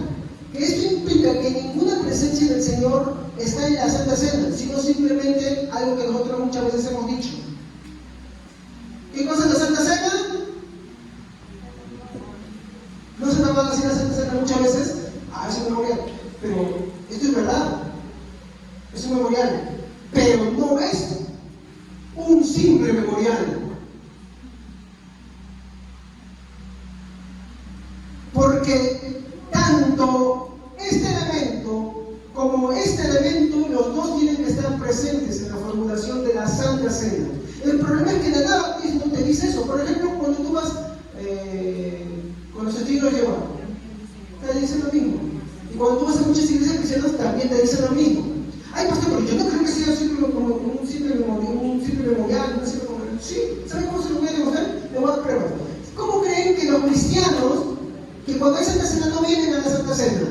Que esto implica que ninguna presencia del Señor está en la Santa Cena, sino simplemente algo que nosotros muchas veces hemos dicho. ¿Qué cosa es la Santa Cena? ¿No se nos va a decir la Santa Cena muchas veces? Es un memorial. Pero esto es verdad. Es un memorial. Pero no es un simple memorial. Porque tanto este elemento como este elemento, los dos tienen que estar presentes en la formulación de la Santa Cena. El problema es que la Anabatismo te dice eso. Por ejemplo, cuando tú vas con los testigos de Jehová, te dicen lo mismo. Y cuando tú vas a muchas iglesias cristianas, también te dicen lo mismo. Ay, pastor, pero yo no creo que sea como un simple memorial, una simple conmemoración. Sí, ¿saben cómo se lo voy a demostrar? Le voy a dar pruebas. ¿Cómo creen que los cristianos, que cuando hay Santa Cena no vienen a la Santa Cena?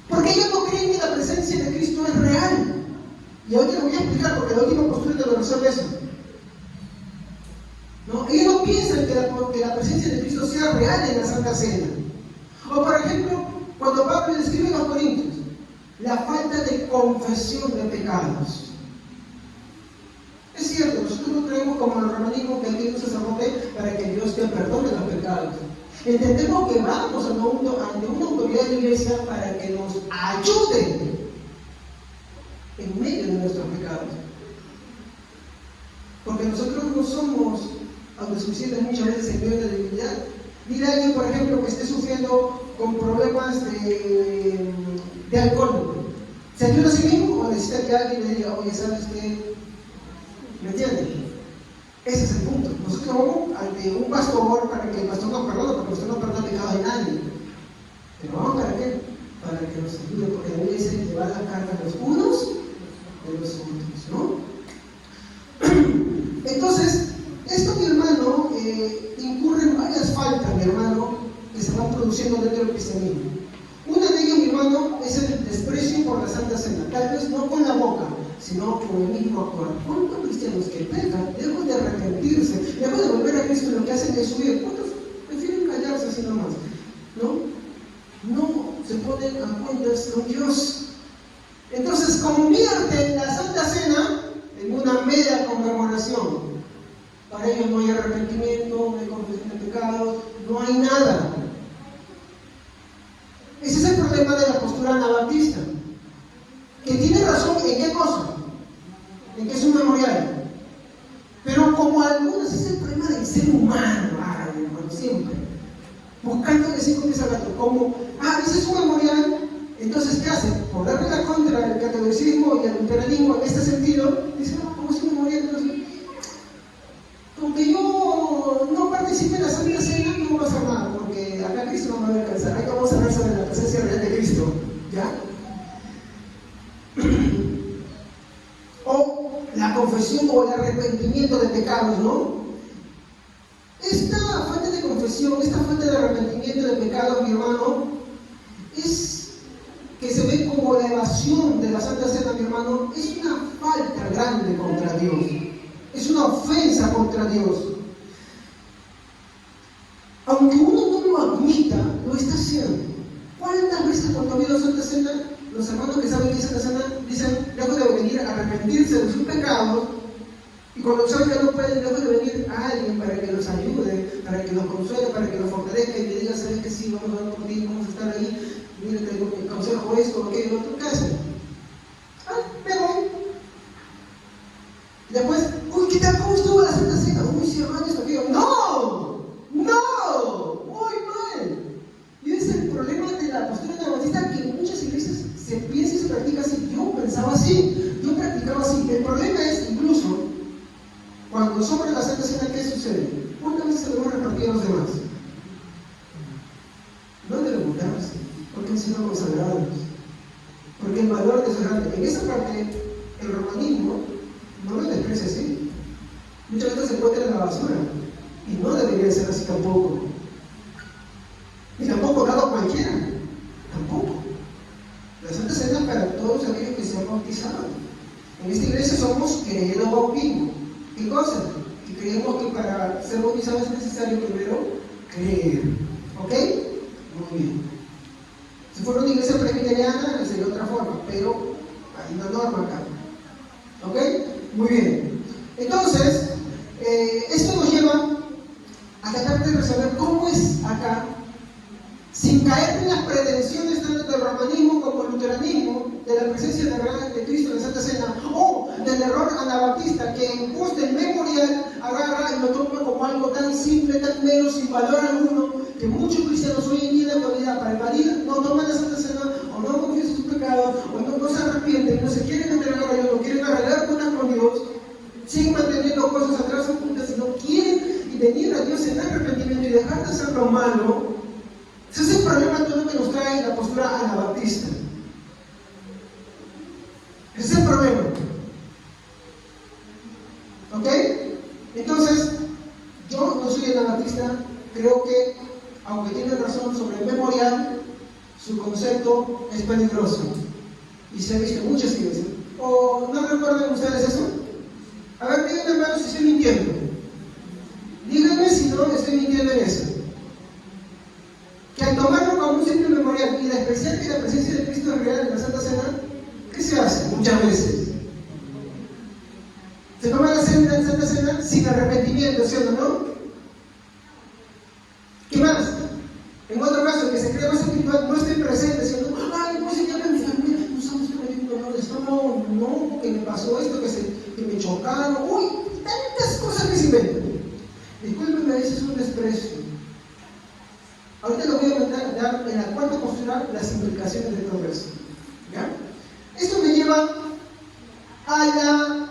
Porque ellos no creen que la presencia de Cristo es real. Y ahora te lo voy a explicar, porque la última postura te lo resuelve eso. ¿No? Ellos no piensan que la presencia de Cristo sea real en la Santa Cena. O por ejemplo, cuando Pablo le escribe a los Corintios, la falta de confesión de pecados. Es cierto, nosotros no creemos como el romanismo que hay que ir a un sacerdote para que Dios te perdone los pecados. Entendemos que vamos ante una autoridad de la iglesia para que nos ayude en medio de nuestros pecados. Porque nosotros no somos autosuficientes muchas veces en medio de la debilidad. Dile a alguien, por ejemplo, que esté sufriendo con problemas de alcohol. ¿Se ayuda a sí mismo o necesita que alguien le diga, oye, ¿sabes qué? ¿Me entienden? Ese es el punto. Nosotros vamos ante un pastor para que el pastor nos perdone, porque el pastor no perdona pecados de nadie. Pero vamos para qué? Para que nos ayude, porque la Biblia dice llevar la carga de los unos de los otros, ¿no? Entonces, esto, mi hermano, incurre en varias faltas, mi hermano, que se van produciendo dentro del cristianismo. Una de ellas, mi hermano, es el desprecio por la Santa Cena. Tal vez no con la boca, sino con el mismo actuar. ¿Cuántos cristianos que pecan, lejos de arrepentirse, lejos de volver a Cristo, lo que hacen es subir? ¿Cuántos prefieren callarse así nomás? No se ponen a cuentas con Dios. Entonces convierten la Santa Cena en una mera conmemoración. Para ellos no hay arrepentimiento, no hay confesión de pecados, no hay nada. Ese es el problema de la postura anabatista, que tiene razón en qué cosa, en que es un memorial. Pero como algunos, es el problema del ser humano, hermano, siempre. Buscándole 5 pies al gato, como, ese es un memorial, entonces ¿qué hace? Por darle la contra al catolicismo y al luteranismo en este sentido, dice, como es un memorial, entonces, aunque yo no participe en la Santa Cena, no va a pasar nada, porque acá Cristo no me va a alcanzar. Ahí vamos a hablar sobre la presencia real de Cristo, ¿ya? O la confesión o el arrepentimiento de pecados, ¿no? Esta falta de confesión, esta falta de arrepentimiento de pecados, mi hermano, que se ve como la evasión de la Santa Cena, mi hermano, es una falta grande contra Dios. Es una ofensa contra Dios. Aunque uno no lo admita, lo está haciendo. ¿Cuántas veces cuando ha habido Santa Cena, los hermanos que saben que es Santa Cena dicen, lejos de venir a arrepentirse de sus pecados, y cuando saben que no pueden, lejos de venir a alguien para que los ayude, para que los consuele, para que los fortalezca y le diga, sabes que sí, vamos a ver por ti, vamos a estar ahí, mira, te aconsejo esto, aquello, otro, ¿qué hacen? Me voy. Y después, uy, ¿qué tal? ¿Cómo estuvo la Santa Cena? Uy, sí, hermano, esto, aquello. ¡No! ¡No! Muy mal. Y ese es el problema de la postura anabatista, que en muchas iglesias se piensa y se practica así. Yo pensaba así, yo practicaba así. El problema es, incluso, cuando sobre la Santa Cena, ¿qué sucede? ¿Cuántas veces se lo hemos repartido a los demás? No debemos dar así, porque han sido consagrados. Porque el valor de eso es grande. En esa parte, el romanismo no lo desprecia así. Muchas veces se encuentra en la basura. Y no debería ser así tampoco. Y tampoco dado a cualquiera. Tampoco. La Santa Cena es para todos aquellos que se han bautizado. En esta iglesia somos creyendo bautismo. ¿Qué cosa? Que creemos que para ser bautizado es necesario primero creer. ¿Ok? Muy bien. Si fuera una iglesia presbiteriana, sería otra forma, pero hay una norma acá. ¿Ok? Muy bien. Entonces, esto nos lleva a tratar de resolver cómo es acá, sin caer en las pretensiones tanto del romanismo como del luteranismo, de la presencia de Cristo en la Santa Cena, o del error anabaptista que en pos del memorial agarra y lo toma como algo tan simple, tan mero, sin valor alguno, que muchos cristianos hoy en día en la actualidad, para evadir, no toman la Santa Cena, o no confiesan sus pecados, o no se arrepienten, no se quieren entregar a Dios, no quieren arreglar cuentas con Dios, siguen manteniendo cosas atrás ocultas y no quieren venir a Dios en arrepentimiento y dejar de hacer lo malo. Ese es el problema todo que nos trae la postura anabaptista. Ese es el problema. ¿Ok? Entonces, yo no soy anabaptista, creo que, aunque tiene razón sobre el memorial, su concepto es peligroso. Y se ha visto en muchas iglesias. ¿O no recuerdan ustedes eso? A ver, díganme, hermanos, si estoy mintiendo. Díganme si no estoy mintiendo en eso. Que al tomarlo como un simple memorial y despreciar que la presencia de Cristo es real en la Santa Cena, ¿qué se hace muchas veces? Se toma la Santa Cena sin arrepentimiento, ¿sí o no? ¿Qué más? En otro caso, que se cree más espiritual, no estoy presente, ¿sí o no? Ay, no sé, ya me enfermé, no sabes que me dio un dolor de estómago, no, que me pasó esto, que me chocaron, uy, tantas cosas que se inventan. Discúlpenme, ese es un desprecio. Ahorita les voy a dar en la cuarta postura las implicaciones de todo eso. ¿Ya? Esto me lleva a la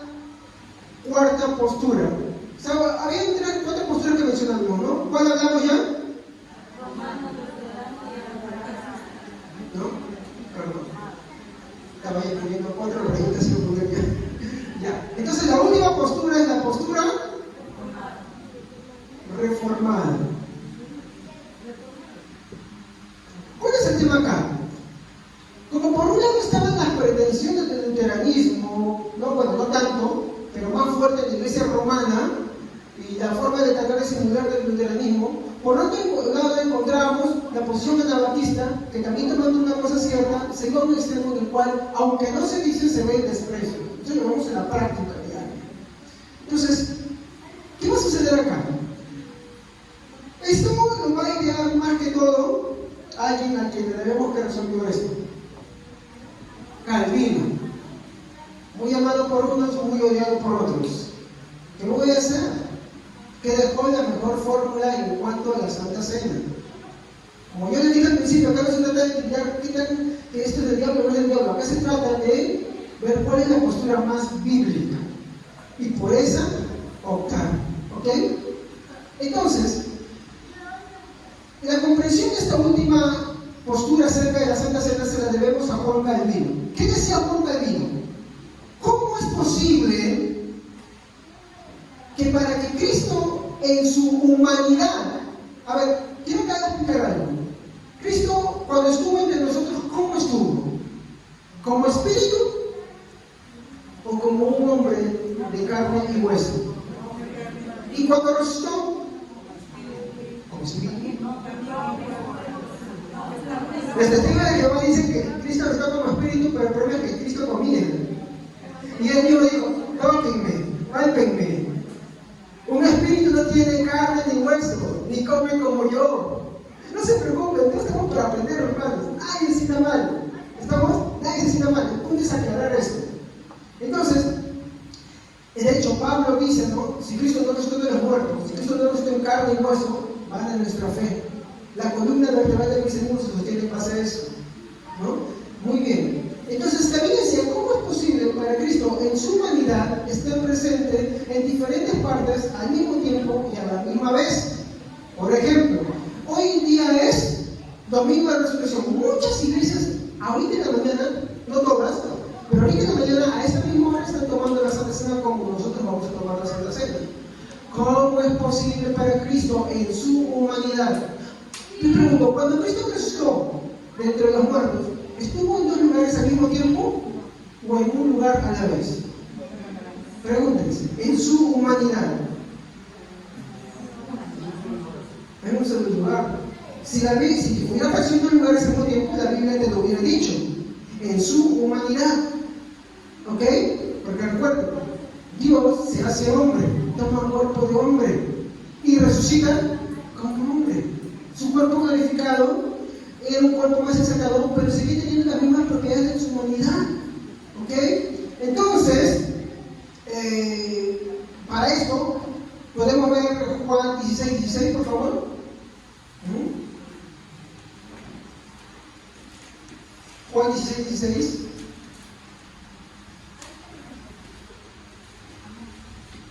cuarta postura. O sea, había cuatro posturas que mencionamos, ¿no? ¿Cuál hablamos ya? ¿No? Perdón. Estaba ya poniendo cuatro, pero ahí casi lo pondré ya. Ya. Entonces la última postura es la postura reformada. ¿Cuál es el tema acá? Como por un lado estaban las pretensiones del luteranismo, no, bueno, no tanto, pero más fuerte en la iglesia romana, y la forma de tratar de simular del luteranismo, por otro lado encontramos la posición anabaptista, que también tomando una cosa cierta, se va a un extremo en el cual, aunque no se dice, se ve el desprecio. Eso lo vemos en la práctica diaria. Entonces, ¿qué va a suceder acá? Esto nos va a idear más que todo alguien a quien le debemos que resolvió esto. Calvino, muy amado por unos, muy odiado por otros. ¿Qué voy a hacer? Que dejó la mejor fórmula en cuanto a la Santa Cena. Como yo les dije al principio, acá no se trata de explicar que esto es del diablo o no es del diablo. Acá se trata de ver cuál es la postura más bíblica y por esa optar. ¿Ok? Entonces, la comprensión de esta última postura acerca de la Santa Cena se la debemos a Juan Calvino. ¿Qué decía Juan Calvino? ¿Cómo es posible que para que Cristo en su humanidad, a ver, quiero que haga explicar algo. Cristo cuando estuvo entre nosotros, ¿cómo estuvo? ¿Como espíritu o como un hombre de carne y hueso? Y cuando resucitó, como espíritu. Los testigos de Jehová dicen que Cristo resucitó como espíritu, pero el problema es que Cristo comía. Y él mismo dijo, tóquenme, pálpenme. Un espíritu no tiene carne ni hueso, ni come como yo. No se preocupen, no estamos para aprender, hermanos. Nadie se sienta mal. Nadie se sienta mal. El punto es aclarar esto. Entonces, de hecho, Pablo dice, ¿no? Si Cristo no resucitó de los muertos, si Cristo no resucitó en carne y hueso, van a nuestra fe. La columna vertebral de mis enemigos se sostiene en base a eso, ¿no? Muy bien. Entonces, también decía, ¿cómo es posible para Cristo en su humanidad estar presente en diferentes partes al mismo tiempo y a la misma vez? Por ejemplo, hoy en día es Domingo de Resurrección. Muchas iglesias, ahorita en la mañana, no todas, pero ahorita en la mañana, a esta misma hora, están tomando la Santa Cena como nosotros vamos a tomar la Santa Cena. ¿Cómo es posible para Cristo en su humanidad? Te pregunto, cuando Cristo resucitó de entre los muertos, ¿estuvo en dos lugares al mismo tiempo o en un lugar a la vez? Pregúntense, en su humanidad. En un solo lugar. Si hubiera aparecido en dos lugares al mismo tiempo, la Biblia te lo hubiera dicho. En su humanidad. ¿Ok? Porque recuerden, Dios se hace hombre, toma cuerpo de hombre y resucita como hombre. Su cuerpo glorificado era un cuerpo más exaltado, pero sigue teniendo las mismas propiedades de su humanidad. ¿Ok? Entonces, para esto, podemos ver Juan 16, por favor. Juan 16.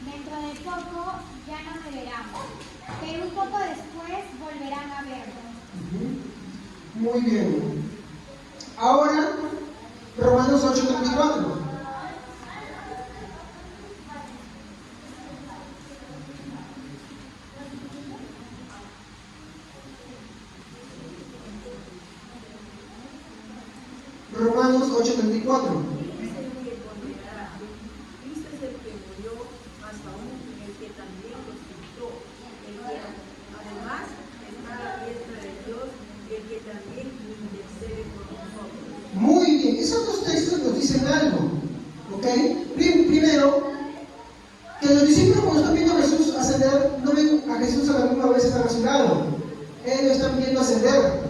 Dentro de poco ya no me verán, pero un poco después volverán a verlo. Muy bien. Ahora, Romanos 8:24. Romanos 8:24. Cristo es el que murió, más aún el que también resucitó, el que además está a la diestra de Dios, el que también intercede por nosotros. Muy bien, esos dos textos nos dicen algo. ¿Ok? Primero, que los discípulos cuando están viendo a Jesús ascender, no ven a Jesús a la misma vez estar a su lado. Ellos están viendo ascender.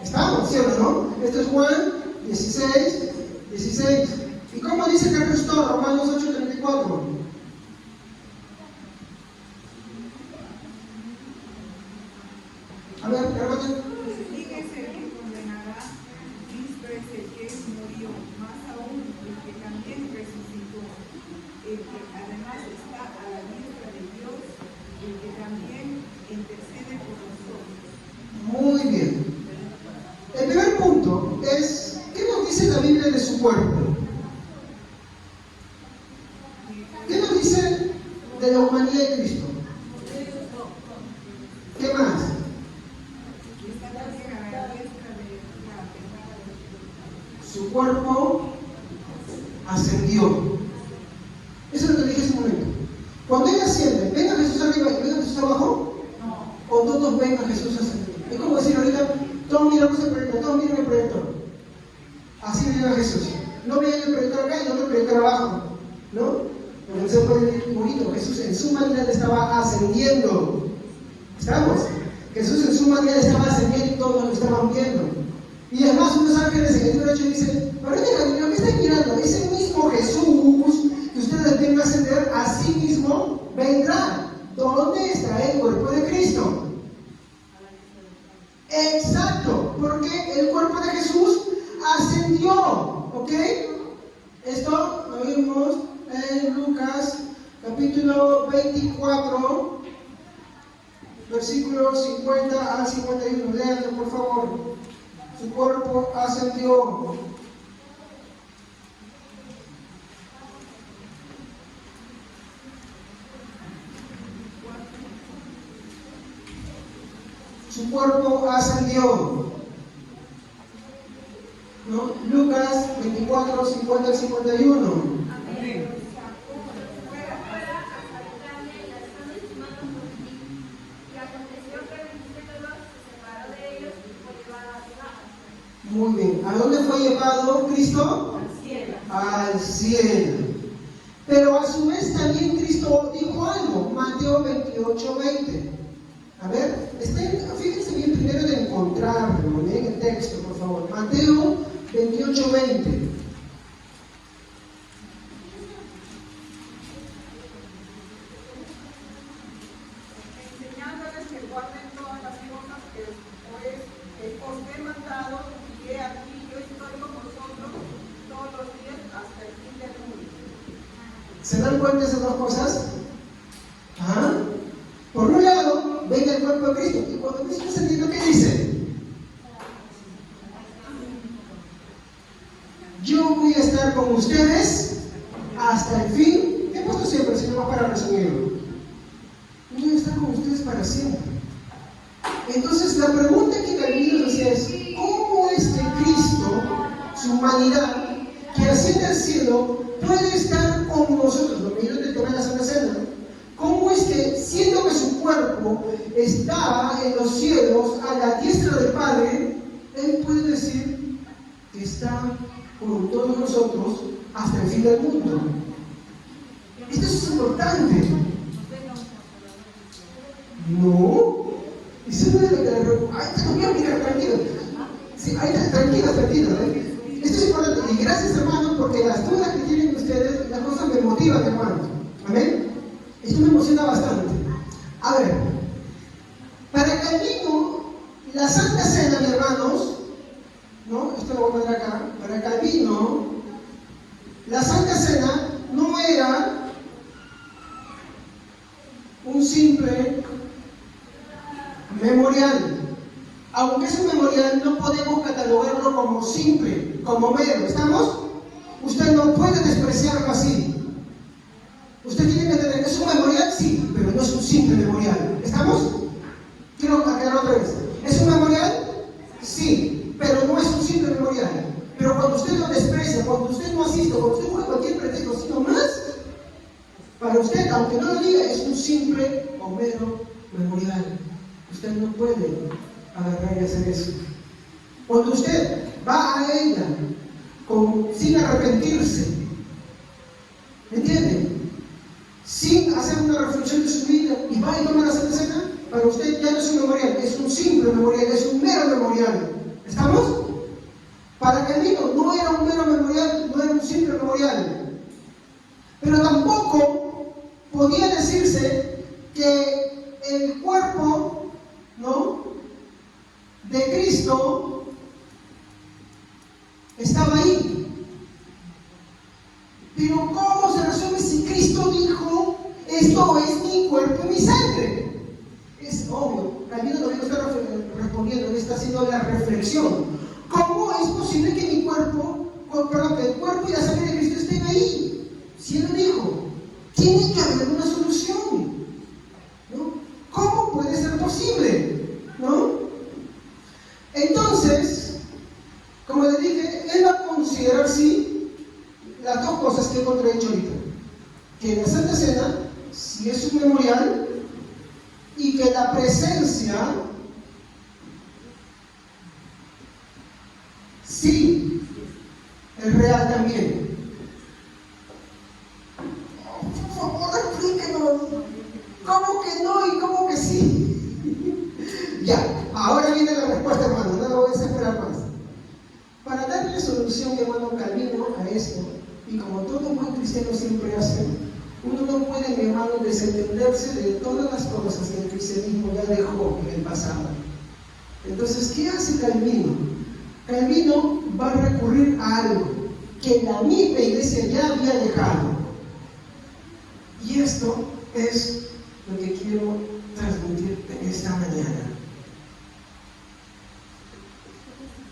¿Estamos? ¿Cierto, no? Esto es Juan 16. ¿Y cómo dice que resucitó? Romanos 8:34. A ver, hermano. ¿Quién es el que condenará? Cristo es el que murió, más aún el que también resucitó, el que además está a la diestra de Dios, el que también intercede por nosotros. Muy bien. El primer punto es, ¿qué nos dice la Biblia de su cuerpo? ¿Qué nos dice de la humanidad de Cristo? ¿Qué más? Su cuerpo ascendió. Eso es lo que dije hace un momento. Cuando Él asciende, ¿ven a Jesús arriba y ven a Jesús abajo? ¿O todos ven a Jesús ascender? Es como decir ahorita, todos miramos el proyector, todos miran el proyector. Así ven a Jesús. No ven el proyector acá y no el proyector abajo. ¿No? Pero se puede ver muy bonito. Jesús en su humanidad estaba ascendiendo. ¿Estamos? Jesús en su humanidad estaba ascendiendo y todos lo estaban viendo. Y además unos ángeles en el libro 8 dicen, pero lo que están mirando, ese mismo Jesús que ustedes ven ascender, a sí mismo vendrá. ¿Dónde está el cuerpo de Cristo? Exacto, porque el cuerpo de Jesús ascendió. ¿Ok? Esto lo vimos en Lucas capítulo 24, versículos 50 al 51. Leanlo, por favor. Su cuerpo ascendió. Su cuerpo ascendió. ¿No? ¿no? Lucas 24, 50 al 51. Muy bien. ¿A dónde fue llevado Cristo? Al cielo. Al cielo. Pero a su vez también Cristo dijo algo. Mateo 28, 20. A ver, fíjense bien primero de encontrarlo en el texto, por favor. Mateo 28, 20. Enseñándoles que guarden todas las cosas que os he mandado, y he aquí, yo estoy con vosotros todos los días hasta el fin del mundo. ¿Se dan cuenta de esas dos cosas? ¿Ah? Por un lado, ven el cuerpo de Cristo. Y cuando Cristo está sentiendo, ¿qué dice? Yo voy a estar con ustedes hasta el fin. ¿Qué he puesto siempre, si no más para resumirlo? Yo voy a estar con ustedes para siempre. Entonces, la pregunta que Calvino decía es: ¿cómo es que Cristo, su humanidad, que asciende al cielo, puede estar con nosotros? Lo que yo te tomé en la Santa Cena. ¿Cómo es que, siendo que su cuerpo está en los cielos, a la diestra del Padre, Él puede decir que está con todos nosotros hasta el fin del mundo? Esto es importante. No. Eso no es lo que te lo voy a explicar, tranquilo. Sí, ahí está, tranquilo. Esto es importante. Y gracias, hermanos, porque las dudas que tienen ustedes, las cosas me motivan, hermanos. Amén. Esto me emociona bastante. A ver, para Calvino, la Santa Cena, mis hermanos, ¿no? Esto lo voy a poner acá. Para Calvino, la Santa Cena no era un simple memorial. Aunque es un memorial, no podemos catalogarlo como simple, como mero. ¿Estamos? Usted no puede despreciarlo así. Usted tiene que entender, ¿es un memorial? Sí, pero no es un simple memorial. ¿Estamos? Quiero aclarar otra vez. ¿Es un memorial? Sí, pero no es un simple memorial. Pero cuando usted lo desprecia, cuando usted no asiste, cuando usted busca cualquier pretexto, sino más, para usted, aunque no lo diga, es un simple o mero memorial. Usted no puede agarrar y hacer eso. Cuando usted va a ella sin arrepentirse, ¿me entiende? Sin hacer una reflexión de su vida y va y toma la Santa Cena, para usted ya no es un memorial, es un simple memorial, es un mero memorial. ¿Estamos? Para Calvino no era un mero memorial, no era un simple memorial. Pero tampoco podía decirse que el cuerpo, ¿no?, de Cristo estaba ahí. Pero ¿cómo se resume si Cristo dijo, esto es mi cuerpo y mi sangre? Es obvio, Calvino no está respondiendo, él está haciendo la reflexión. ¿Cómo es posible que mi cuerpo, que el cuerpo y la sangre de Cristo estén ahí? Si él lo dijo, tiene que haber una solución, ¿no? ¿Cómo puede ser posible? ¿No? Entonces, como le dije, él va a considerar, sí, las dos cosas que he contradicho ahorita: que la Santa Cena, si es un memorial, y que la presencia, sí, es real también. Por favor, explíquenos. ¿Cómo que no y cómo que sí? Ya, ahora viene la respuesta, hermano, no lo voy a desesperar más. Para darle solución, hermano Calvino, a esto, y como todo buen cristiano siempre hace, uno no puede, mi hermano, desentenderse de todas las cosas que el cristianismo ya dejó en el pasado. Entonces, ¿qué hace Calvino? Calvino va a recurrir a algo que la misma iglesia ya había dejado. Y esto es lo que quiero transmitirte esta mañana.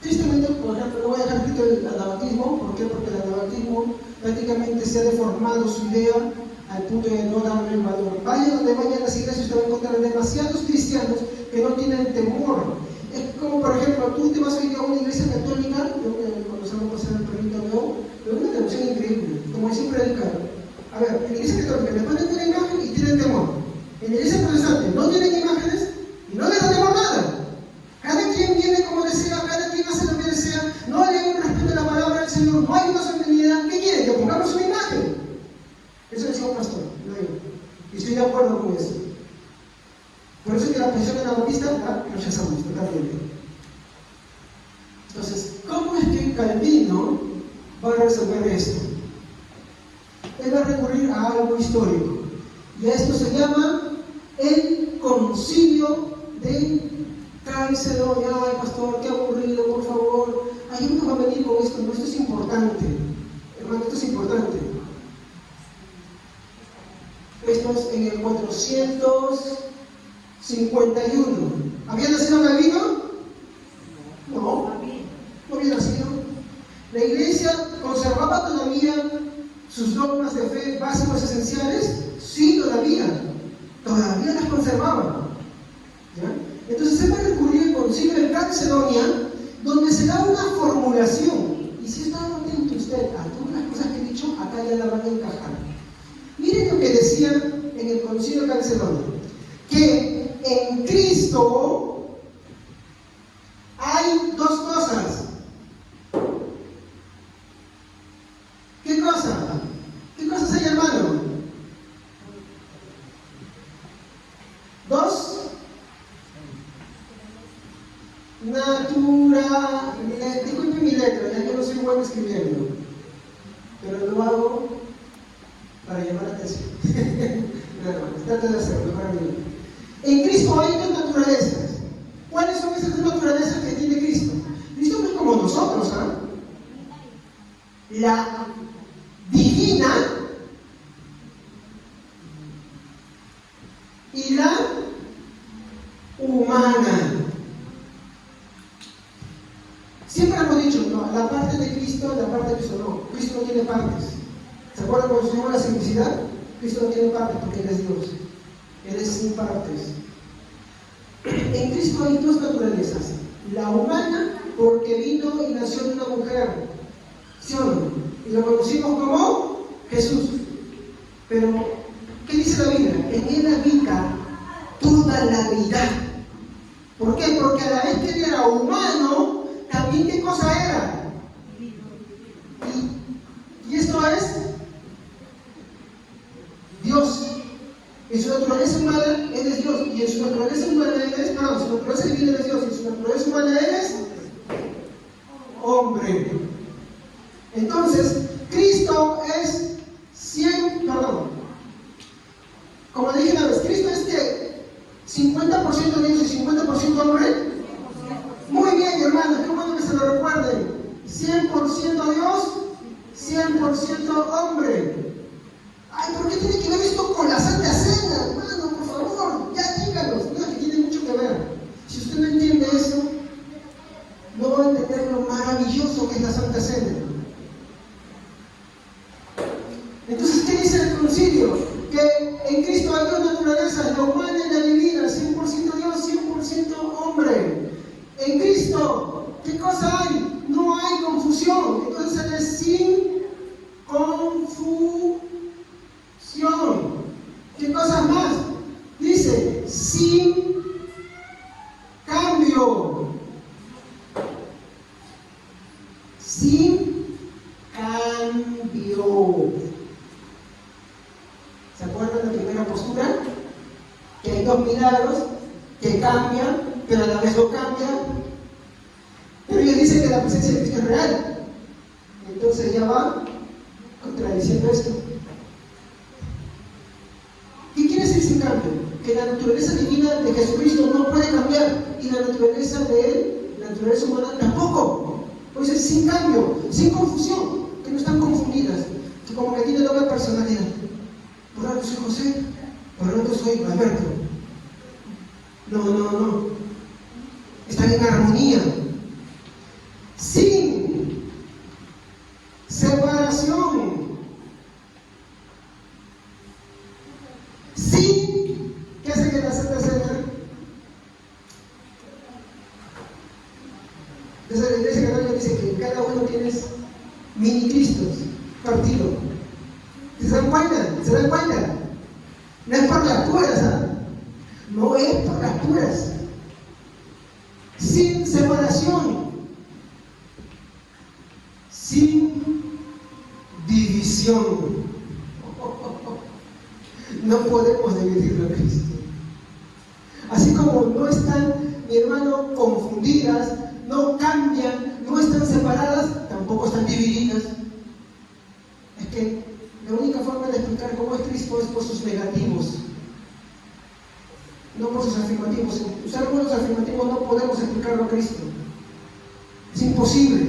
Tristemente, por ejemplo, no voy a dejar escrito el anabautismo. ¿Por qué? Porque el anabautismo prácticamente se ha deformado su idea al punto de no darle el valor. Vaya donde vayan las iglesias, usted va a encontrar demasiados cristianos que no tienen temor. Es como, por ejemplo, tú te vas a ir a una iglesia católica, yo vamos a pasar al perrito, veo una devoción increíble, como siempre predicar. A ver, en la iglesia católica le ponen una imagen y tienen temor. En la iglesia protestante no tienen imágenes y no les da temor nada. Cada quien viene como desea, cada quien hace lo que desea, no le respeto la palabra del Señor, no hay una solemnidad. ¿Qué quieren? Que pongamos una imagen. Eso decía un pastor, no yo. Y estoy de acuerdo con eso. Por eso es que la posición de la Bautista la rechazamos totalmente. Entonces, ¿cómo es que Calvino va a resolver esto? Él va a recurrir a algo histórico. Y a esto se llama el Concilio de Calcedonia. Ay, pastor, qué aburrido, por favor. Ayúdanos a venir con esto. No, esto es importante. Hermano, esto es importante. Esto es en el 451. ¿Había nacido Calvino? No, no había nacido. La iglesia conservaba todavía sus dogmas de fe básicos esenciales. Sí, todavía las conservaba. ¿Ya? Entonces se va a recurrir al Concilio de Calcedonia, donde se da una formulación. Y si está atento usted a todas las cosas que he dicho, acá ya la van a encajar. Miren lo que decía en el Concilio de Calcedonia, que en Cristo hay dos cosas. ¿Qué cosa? ¿Qué cosas hay, hermano? Dos. Disculpe mi letra, ya que no soy bueno escribiendo, pero lo hago para llamar la atención. Trata de hacerlo para mí. En Cristo hay dos naturalezas. ¿Cuáles son esas dos naturalezas que tiene Cristo? Cristo no es como nosotros, ¿ah? La divina y la humana. Siempre hemos dicho, no, la parte de Cristo, la parte de Cristo no. Cristo no tiene partes. ¿Se acuerdan cuando se llama la simplicidad? Cristo no tiene partes porque Él es Dios. Él es sin partes. En Cristo hay dos naturalezas. La humana, porque vino y nació de una mujer, ¿sí o no? Y lo conocimos como Jesús. Pero, ¿qué dice la Biblia? En Él habita toda la deidad. ¿Por qué? Porque a la vez que Él era humano, también ¿qué cosa era? Y esto es Dios. En su naturaleza humana Él es Dios, y en su naturaleza humana Él es, su naturaleza divina Él es Dios, y en su naturaleza humana Él es hombre. Entonces, Cristo es como le dije una vez, Cristo es que 50% Dios y 50% hombre. Muy bien, hermanos, qué bueno que se lo recuerden. 100% Dios, 100% hombre. Ay, ¿por qué tiene que ver esto con la Santa Cena? Hermano, por favor, ya díganos. Mira que tiene mucho que ver. Si usted no entiende eso, no va a entender lo maravilloso que es la Santa Cena. Entonces, ¿qué dice el concilio? Que en Cristo hay dos naturalezas, la humana y la divina, 100% Dios, 100% hombre. En Cristo, ¿qué cosa hay? No hay confusión. Entonces Él es sin confusión. ¿Qué cosas más? Dice, sin cambio. Sin cambio. ¿Se acuerdan de la primera postura? Que hay dos milagros que cambian, pero a la vez no cambian. Pero ellos dicen que la presencia de Cristo es real. Entonces ya va contradiciendo esto. ¿Qué quiere decir sin cambio? Que la naturaleza divina de Jesucristo no puede cambiar y la naturaleza de Él, la naturaleza humana tampoco. Pues es sin cambio, sin confusión, que no están confundidas, que como que tiene doble personalidad. Por algo soy José, por algo soy Alberto. No. Están en armonía. Sin separación. Sin, ¿qué hace que la Santa Cena? Entonces la Iglesia Católica dice dice que cada uno tiene mini Cristos partido. ¿Se dan cuenta? ¿Se dan cuenta? No es por las puras, ¿ah? No es por las puras. Sin separación, sin división. No podemos dividirlo a Cristo. Así como no están, mi hermano, confundidas, no cambian, no están separadas, tampoco están divididas. Es que la única forma de explicar cómo es Cristo es por sus negativos, no por sus afirmativos. Si usar algunos afirmativos no podemos explicarlo a Cristo. Es imposible.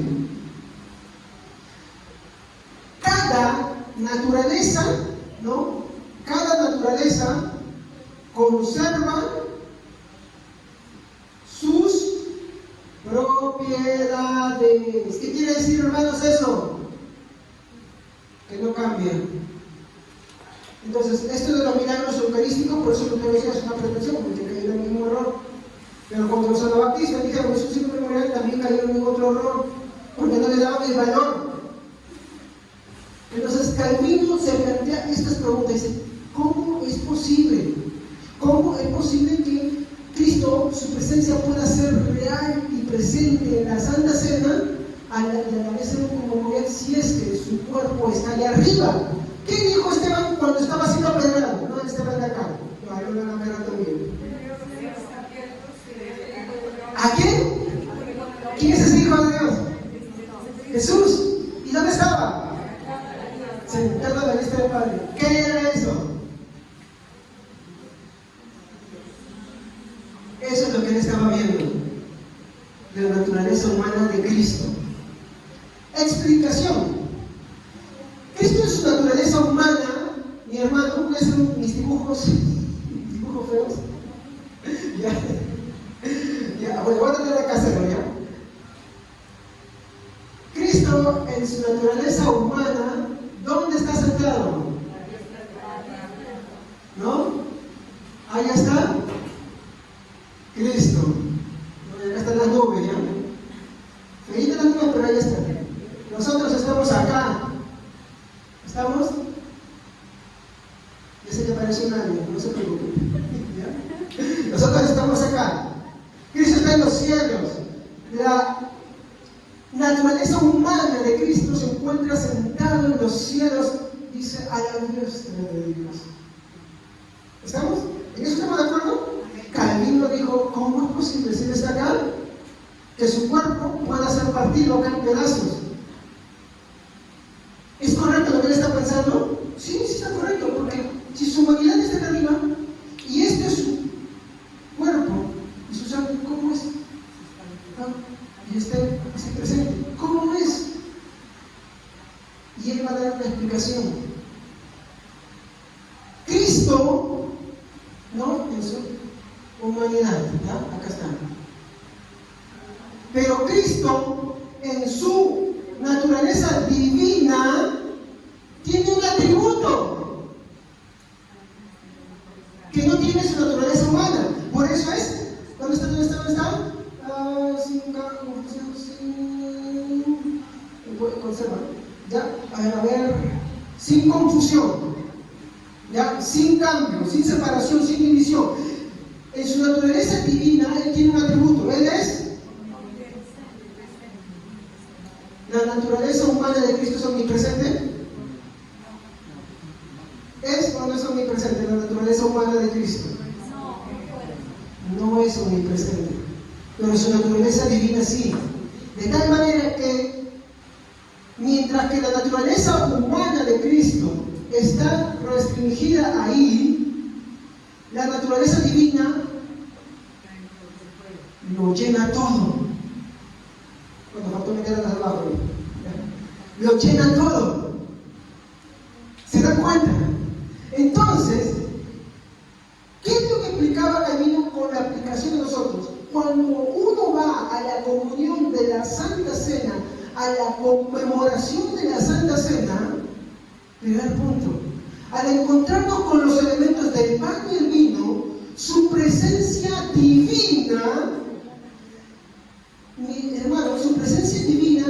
Cada naturaleza, ¿no? Cada naturaleza conserva sus propiedades. ¿Qué quiere decir, hermanos, eso? Que no cambian. Entonces, esto de los milagros eucarísticos, por eso lo que decía es una pretensión, porque cayó en el mismo error. Pero cuando los anabaptistas dijeron Jesús siempre memorial, también cayeron en otro error, porque no le daban el valor. Entonces, Calvino se plantea estas preguntas, dice, ¿cómo es posible? ¿Cómo es posible que Cristo, su presencia pueda ser real y presente en la Santa Cena, a la vez ser como memorial, si es que su cuerpo está allá arriba? ¿Qué dijo Esteban cuando estaba siendo apedreado? No, Esteban de acá. No, ahí lo van a ver también. ¿A quién? ¿Quién es ese hijo de Dios? Jesús. ¿Y dónde estaba? Sentado a la vista del Padre. ¿Qué era eso? Eso es lo que él estaba viendo de la naturaleza humana de Cristo. Explicación. Cristo es su naturaleza humana, mi hermano. Voy a hacer mis dibujos feos. Ya, bueno, voy a tratar de hacerlo, ¿ya? Cristo en su naturaleza humana, ¿dónde está sentado? ¿No? Ahí está Cristo. Acá están las nubes, ¿ya? Ahí están las nubes, pero ahí está. Nosotros estamos acá. ¿Estamos? Ya se le apareció un año, no se preocupe. ¿Ya? Nosotros estamos acá. Cristo está en los cielos. La naturaleza humana de Cristo se encuentra sentado en los cielos, dice a la diestra de Dios. ¿Estamos? ¿En eso estamos de acuerdo? Calvino dijo, ¿cómo es posible si él está acá? Que su cuerpo pueda ser partido acá en pedazos. ¿Es correcto lo que él está pensando? Sí, sí está correcto, porque si su humanidad está acá arriba y este es su cuerpo y su sangre, ¿cómo es? Y este presente, ¿cómo es? Y él va a dar una explicación. Cristo, ¿no? En su humanidad, ¿ya? Acá está. Pero Cristo, en su naturaleza divina, tiene un atributo que no tiene su naturaleza humana. Por eso es, ¿dónde está? ¿Dónde está? ¿Dónde está? Conserva. ¿Ya? A ver, sin confusión, ¿ya? Sin cambio, sin separación, sin división. En su naturaleza divina, él tiene un atributo. Él es la naturaleza humana de Cristo. ¿Es omnipresente? ¿Es o no es omnipresente la naturaleza humana de Cristo? No es omnipresente, pero su naturaleza divina sí. De tal manera que mientras que la naturaleza humana de Cristo está restringida ahí, la naturaleza divina lo llena todo. Bueno, faltó meter a las abajo. Lo llena todo. ¿Se dan cuenta? Entonces, ¿qué es lo que explicaba Calvino con la aplicación de nosotros? Cuando uno va a la comunión de la Santa Cena, a la conmemoración de la Santa Cena, primer punto, al encontrarnos con los elementos del pan y el vino, su presencia divina, mi hermano, su presencia divina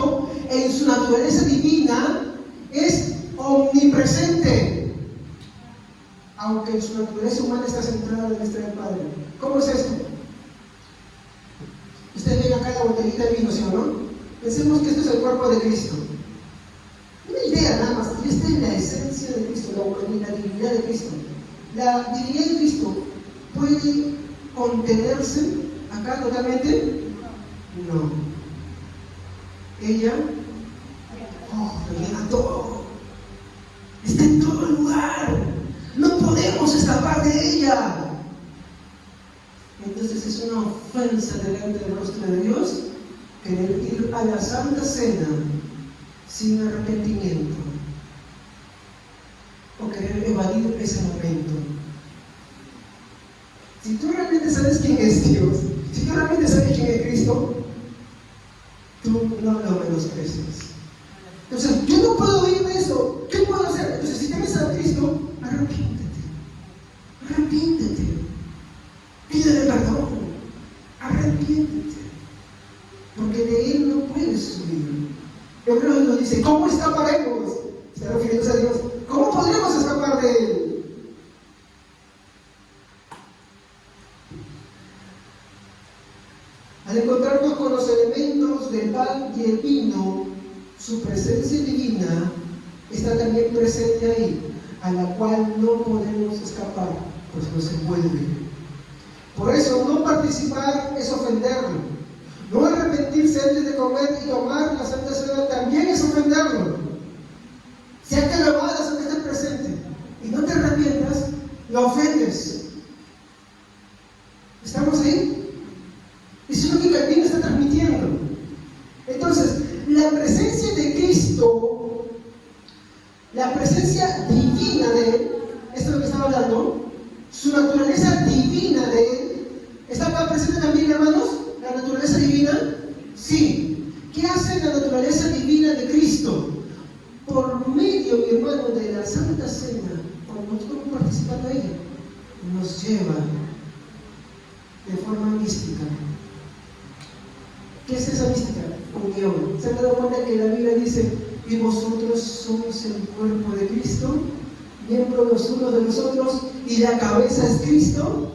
Cristo en su naturaleza divina es omnipresente, aunque en su naturaleza humana está centrada en la diestra del Padre. ¿Cómo es esto? Ustedes ven acá la botellita de vino, ¿sí o no? Pensemos que esto es el cuerpo de Cristo. Una idea nada más, y esta es la esencia de Cristo, la divinidad de Cristo. La divinidad de Cristo puede contenerse acá totalmente. No. Ella lo llena todo. Está en todo lugar. No podemos escapar de ella. Entonces es una ofensa delante del rostro de Dios querer ir a la Santa Cena sin arrepentimiento o querer evadir ese momento. Si tú realmente sabes quién es Dios, si tú realmente sabes quién es Cristo, tú no lo menosprecias. Entonces, yo no puedo oír de eso. ¿Qué puedo hacer? Entonces, si temes a Cristo, arrepiéntete. Pídele perdón. Arrepiéntete. Porque de Él no puedes subir. Hebreos nos dice, ¿cómo escaparemos? Está refiriéndose a Dios. ¿Cómo podremos escapar de Él? Al encontrarnos con los elementos del pan y el vino, su presencia divina está también presente ahí, a la cual no podemos escapar, pues nos envuelve. Por eso, no participar es ofenderlo. No arrepentirse antes de comer y tomar la Santa Cena también es ofenderlo. Sea que lo hagas aunque estés presente y no te arrepientas, lo ofendes. ¿Estamos ahí? Eso es lo que Calvino está transmitiendo. Entonces, la presencia de Cristo, la presencia divina de Él, esto es lo que estaba hablando, su naturaleza divina de Él, ¿está acá presente también, hermanos? ¿La naturaleza divina? Sí. ¿Qué hace la naturaleza divina de Cristo? Por medio, mi hermano, de la Santa Cena, cuando nosotros estamos participando en ella, nos lleva de forma mística. ¿Qué es esa mística? Unión. ¿Se han dado cuenta que la Biblia dice, y vosotros sois el cuerpo de Cristo, miembros los unos de los otros, y la cabeza es Cristo?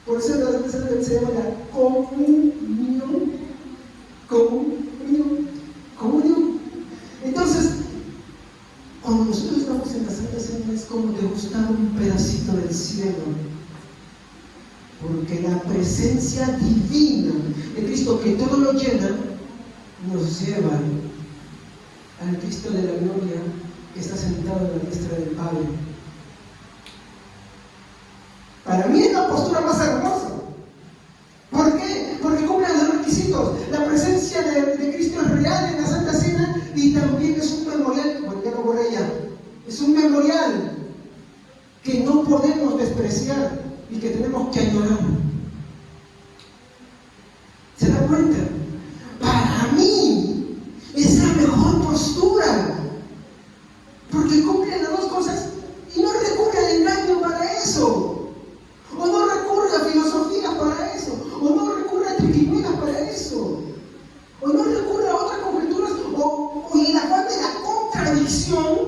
Por eso la Santa Cena se llama la comunión. Comunión. Entonces, cuando nosotros estamos en la Santa Cena es como degustar un pedacito del cielo. Porque la presencia divina de Cristo, que todo lo llena, nos lleva al Cristo de la gloria que está sentado a la diestra del Padre. Para mí es la postura más hermosa. ¿Por qué? Porque cumple los requisitos. La presencia de Cristo es real en la Santa Cena y también es un memorial, bueno, ya no por ella, es un memorial que no podemos despreciar y que tenemos que añorar. ¿Se da cuenta? Para mí es la mejor postura, porque cumple las dos cosas y no recurre al engaño para eso, o no recurre a filosofías para eso, o no recurre a triquiñuelas para eso, o no recurre a otras conjeturas, o en el afán de la contradicción,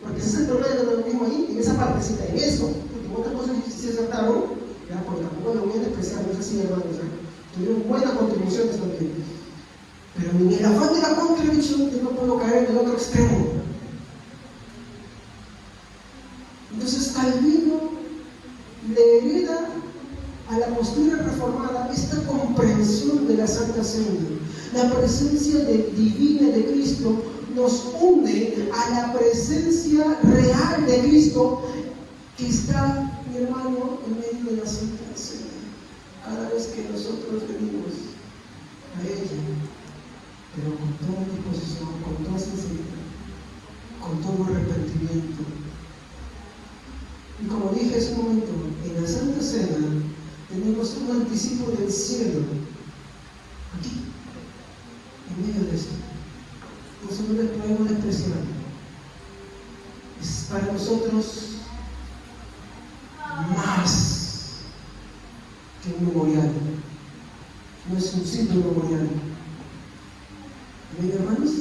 porque ese es el problema de lo mismo ahí, en esa partecita, en eso. Otras cosas sí se acertaron, porque tampoco lo voy a despreciar, no es así, hermanos. Tuvieron buenas contribuciones también. Pero en el afán de la contradicción, yo no puedo caer en el otro extremo. Entonces, Calvino le hereda a la postura reformada esta comprensión de la Santa Cena. La presencia divina de Cristo nos une a la presencia real de Cristo, que está, mi hermano, en medio de la Santa Cena. Cada vez que nosotros venimos a ella, pero con toda disposición, con toda sinceridad, con todo arrepentimiento. Y como dije hace un momento, en la Santa Cena tenemos un anticipo del cielo, aquí, en medio de esto. Nosotros les podemos despreciar. Es para nosotros más que un memorial. No es un simple memorial. Bien, hermanos,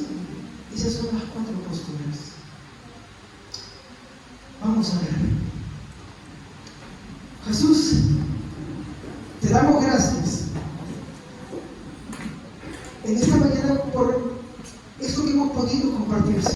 esas son las 4 posturas. Vamos a ver. Jesús, te damos gracias en esta mañana por esto que hemos podido compartir.